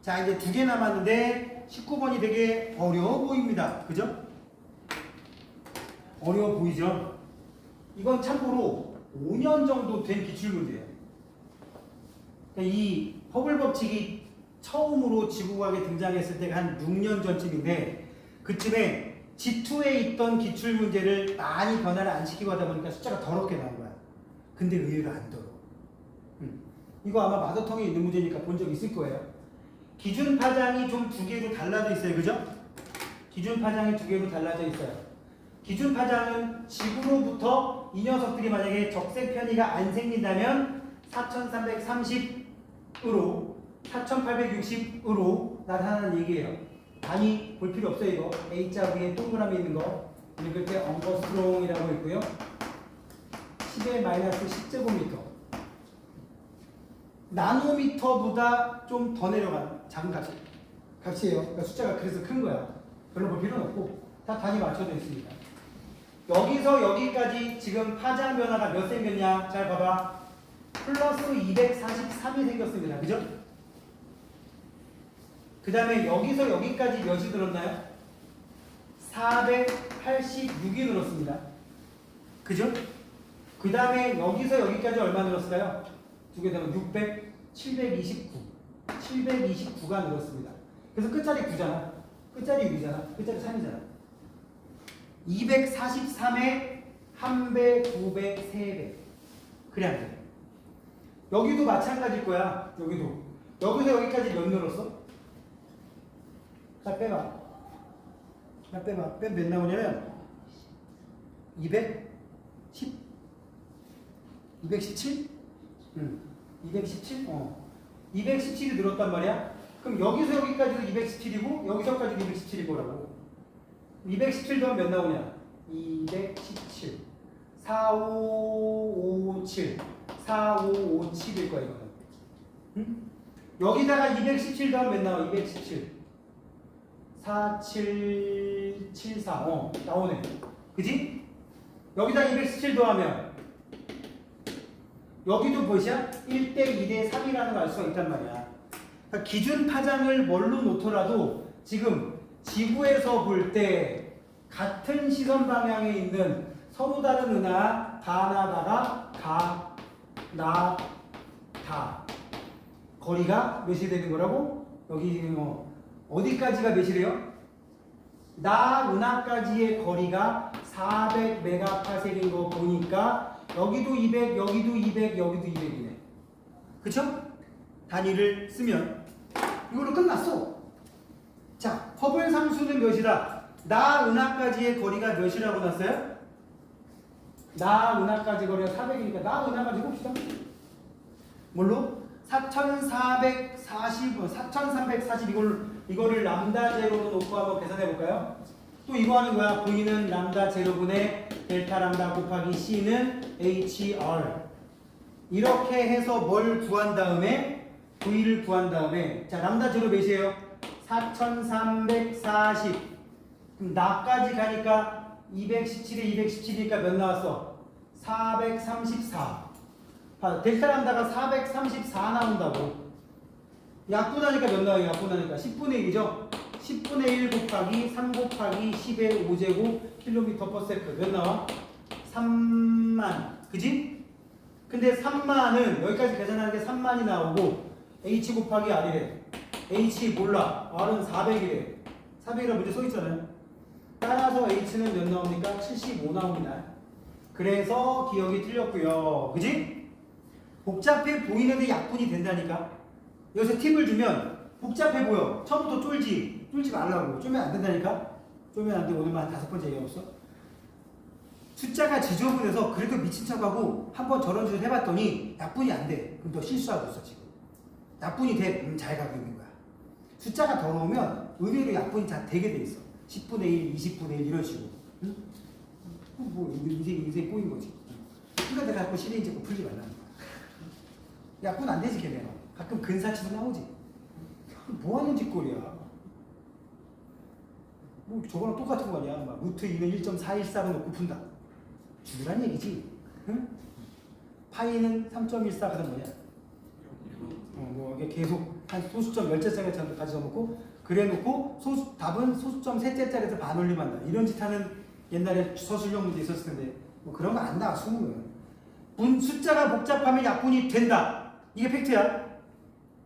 자, 이제 2개 남았는데 19번이 되게 어려워 보입니다. 그죠? 어려워 보이죠? 이건 참고로 5년 정도 된 기출문제예요. 그러니까 이 허블 법칙이 처음으로 지구과학에 등장했을 때가 한 6년 전쯤인데 그쯤에 G2에 있던 기출문제를 많이 변화를 안 시키고 하다 보니까 숫자가 더럽게 나온 거야. 근데 의외로 안 더러워. 이거 아마 마더텅에 있는 문제니까 본 적 있을 거예요. 기준 파장이 좀 2개로 달라져 있어요. 그죠? 기준 파장이 2개로 달라져 있어요. 기준 파장은 지구로부터 이 녀석들이 만약에 적색 편의가 안 생긴다면 4330으로 4860으로 나타나는 얘기예요. 단위 볼 필요 없어요. 이거 A자 위에 동그라미 있는 거 읽을 때 엉거스트롱이라고 있고요. 10의 마이너스 10제곱미터 나노미터보다 좀 더 내려간 작은 값이에요. 그러니까 숫자가 그래서 큰 거야. 별로 볼 필요는 없고 다 단위 맞춰져 있습니다. 여기서 여기까지 지금 파장 변화가 몇 생겼냐? 잘 봐봐. 플러스 243이 생겼습니다. 그죠? 그 다음에 여기서 여기까지 몇이 늘었나요? 486이 늘었습니다. 그죠? 그 다음에 여기서 여기까지 얼마 늘었을까요? 두 개 더하면 729가 늘었습니다. 그래서 끝자리 9잖아. 끝자리 6이잖아. 끝자리 3이잖아. 243에 1배, 2배, 3배. 그래 안 돼. 여기도 마찬가지일 거야. 여기도. 여기서 여기까지 몇 늘었어? 자, 빼봐. 빼봐. 몇 나오냐면 210? 217? 217? 217이 늘었단 말이야. 그럼 여기서 여기까지도 217이고 여기서까지도 217일 거라고. 217 더하면 몇 나오냐? 217 4557 4557일 거야 이거는. 응? 여기다가 217 더하면 몇 나와? 217 4774 나오네. 그지? 여기다 217 더하면 여기도 무엇이야? 1대 2대 3이라는 걸 알 수가 있단 말이야. 그러니까 기준 파장을 뭘로 놓더라도 지금 지구에서 볼 때 같은 시선 방향에 있는 서로 다른 은하 다나다가 가, 나, 다 거리가 몇이 되는 거라고? 여기 어디까지가 몇이래요? 나 은하까지의 거리가 400메가파셀인 거 보니까 여기도 200, 여기도 200, 여기도 200이네. 그쵸? 단위를 쓰면 이걸로 끝났어. 자, 허블 상수는 몇이다? 나 은하까지의 거리가 몇이라고 났어요? 나 은하까지 거리가 400이니까 나 은하까지 봅시다. 뭘로? 4340 이거를 람다 제로로 놓고 한번 계산해 볼까요? 또 이거 하는 거야. V는 람다 제로분의 델타 람다 곱하기 C는 HR. 이렇게 해서 뭘 구한 다음에 V를 구한 다음에 자 람다 제로 몇이에요? 4340. 그럼 나까지 가니까 217에 217이니까 몇 나왔어? 434. 델타 람다가 434 나온다고. 약분하니까 몇 나와요? 약분하니까 10분의 1이죠? 10분의 1 곱하기 3 곱하기 10의 5제곱 킬로미터 퍼 세컨드 몇 나와? 3만. 그지? 근데 3만은 여기까지 계산하는 게 3만이 나오고 H 곱하기 R이래. H 몰라. R은 400이래. 400이라고 문제 써있잖아요. 따라서 H는 몇 나옵니까? 75 나옵니다. 그래서 기억이 틀렸고요. 그지? 복잡해 보이는데 약분이 된다니까. 여기서 팁을 주면 복잡해 보여. 처음부터 쫄지 말라고. 쫄면 안 된다니까. 쫄면 안 돼. 오늘만 5번째 얘기했어. 숫자가 지저분해서 그래도 미친 척하고 한번 저런 짓을 해봤더니 약분이 안 돼. 그럼 너 실수하고 있어 지금. 약분이 돼. 잘 가고 있는 거야. 숫자가 더러우면 의외로 약분이 잘 되게 돼 있어. 10분의 1, 20분의 1 이런 식으로. 응? 뭐 인생 꼬인 거지. 그러니까 내가 자꾸 실행 자꾸 풀지 말라는 거야. 약분 안 되지 걔네가. 가끔 근사치도 나오지. 뭐 하는 짓거리야. 뭐 저거랑 똑같은 거 아니야. 막 루트 2는 1.414로 놓고 푼다. 죽으란 얘기지. 응? 파이는 3.14 그다음 뭐냐? 뭐 이게 계속 한 소수점 10자짜리 가져다 놓고 그래 놓고 답은 소수점 셋째짜리에서 반올림한다. 이런 짓 하는 옛날에 서술형 문제 있었을 텐데 뭐 그런 거 안 나와. 수능은. 숫자가 복잡하면 약분이 된다. 이게 팩트야.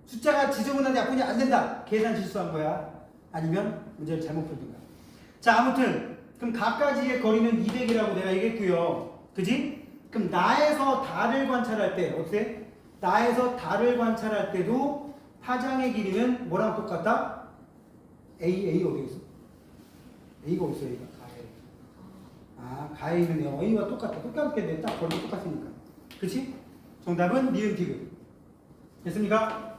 숫자가 지저분한데 약분이 안 된다. 계산 실수한 거야. 아니면 문제를 잘못 풀든가. 자, 아무튼 그럼 가까지의 거리는 200이라고 내가 얘기했고요. 그지? 그럼 나에서 달을 관찰할 때 어때? 나에서 달을 관찰할 때도 파장의 길이는 뭐랑 똑같다? A 어디 있어? A가 어디 있어? A가 가에 있는 A와 똑같다. 똑같겠네. 딱 거리 똑같으니까. 그치? 정답은 니은 디귿. 됐습니까?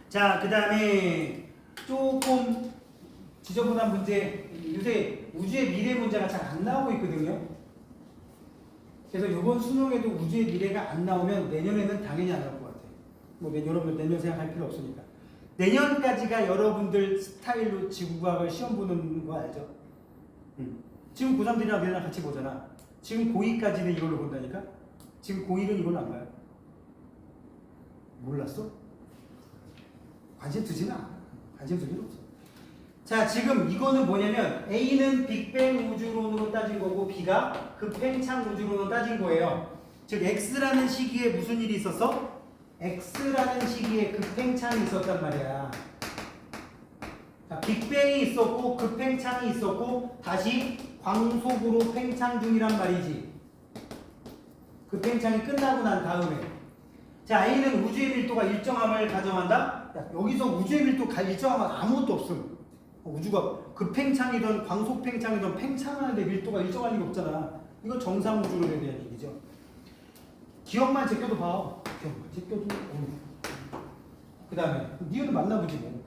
자, 그 다음에 조금 지저분한 문제. 요새 우주의 미래 문제가 잘 안 나오고 있거든요. 그래서 이번 수능에도 우주의 미래가 안 나오면 내년에는 당연히 안 나올 것 같아요. 뭐 여러분 내년 생각할 필요 없으니까. 내년까지가 여러분들 스타일로 지구과학을 시험 보는 거 알죠? 지금 고3들이랑 내년 같이 보잖아. 지금 고2까지는 이걸로 본다니까? 지금 고1은 이걸로 안 봐요. 몰랐어? 관심 두지는 않아. 관심 둘 일 없어. 자, 지금 이거는 뭐냐면 A는 빅뱅 우주론으로 따진 거고 B가 급팽창 우주론으로 따진 거예요. 즉 X라는 시기에 무슨 일이 있었어? X라는 시기에 급팽창이 있었단 말이야. 자, 빅뱅이 있었고 급팽창이 있었고 다시 광속으로 팽창 중이란 말이지. 급팽창이 끝나고 난 다음에 자, A는 우주의 밀도가 일정함을 가정한다? 야, 여기서 우주의 밀도 일정함은 아무것도 없음. 우주가 급팽창이든 광속팽창이든 팽창하는데 밀도가 일정할 리가 없잖아. 이거 정상 우주론에 대한 얘기죠. 기억만 제껴도 봐. 기억만 제껴도 그 다음에 니은은 만나보지 뭐.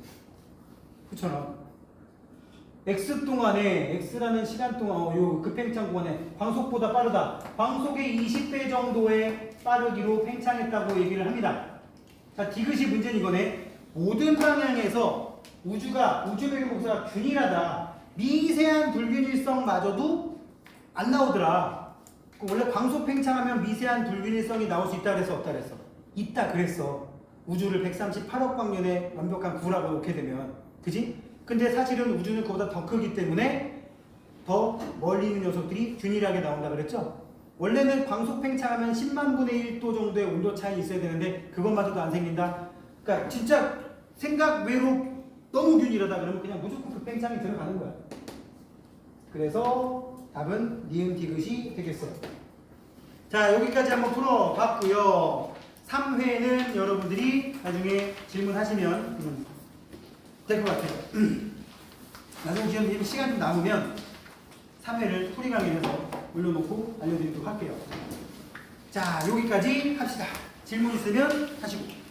그렇잖아. x 동안에 x라는 시간 동안 요 급팽창 구간에 광속보다 빠르다. 광속의 20배 정도의 빠르기로 팽창했다고 얘기를 합니다. 자, 디귿이 문제는 이거네. 모든 방향에서 우주 배경 복사가 균일하다. 미세한 불균일성마저도 안 나오더라. 원래 광속 팽창하면 미세한 불균일성이 나올 수 있다 그래서 없다 그랬어? 있다 그랬어. 우주를 138억 광년에 완벽한 구라고 놓게 되면. 그지? 근데 사실은 우주는 그보다 더 크기 때문에 더 멀리 있는 녀석들이 균일하게 나온다 그랬죠? 원래는 광속 팽창하면 10만 분의 1도 정도의 온도 차이 있어야 되는데 그것마저도 안 생긴다. 그러니까 진짜 생각 외로 너무 균일하다 그러면 그냥 무조건 그 팽창이 들어가는 거야. 그래서 답은 니은 디귿이 되겠어요. 자, 여기까지 한번 풀어봤고요. 3회는 여러분들이 나중에 질문하시면 될 것 같아요. 나중에 지금 시간 좀 남으면 3회를 풀이 강의해서 올려놓고 알려드리도록 할게요. 자, 여기까지 합시다. 질문 있으면 하시고.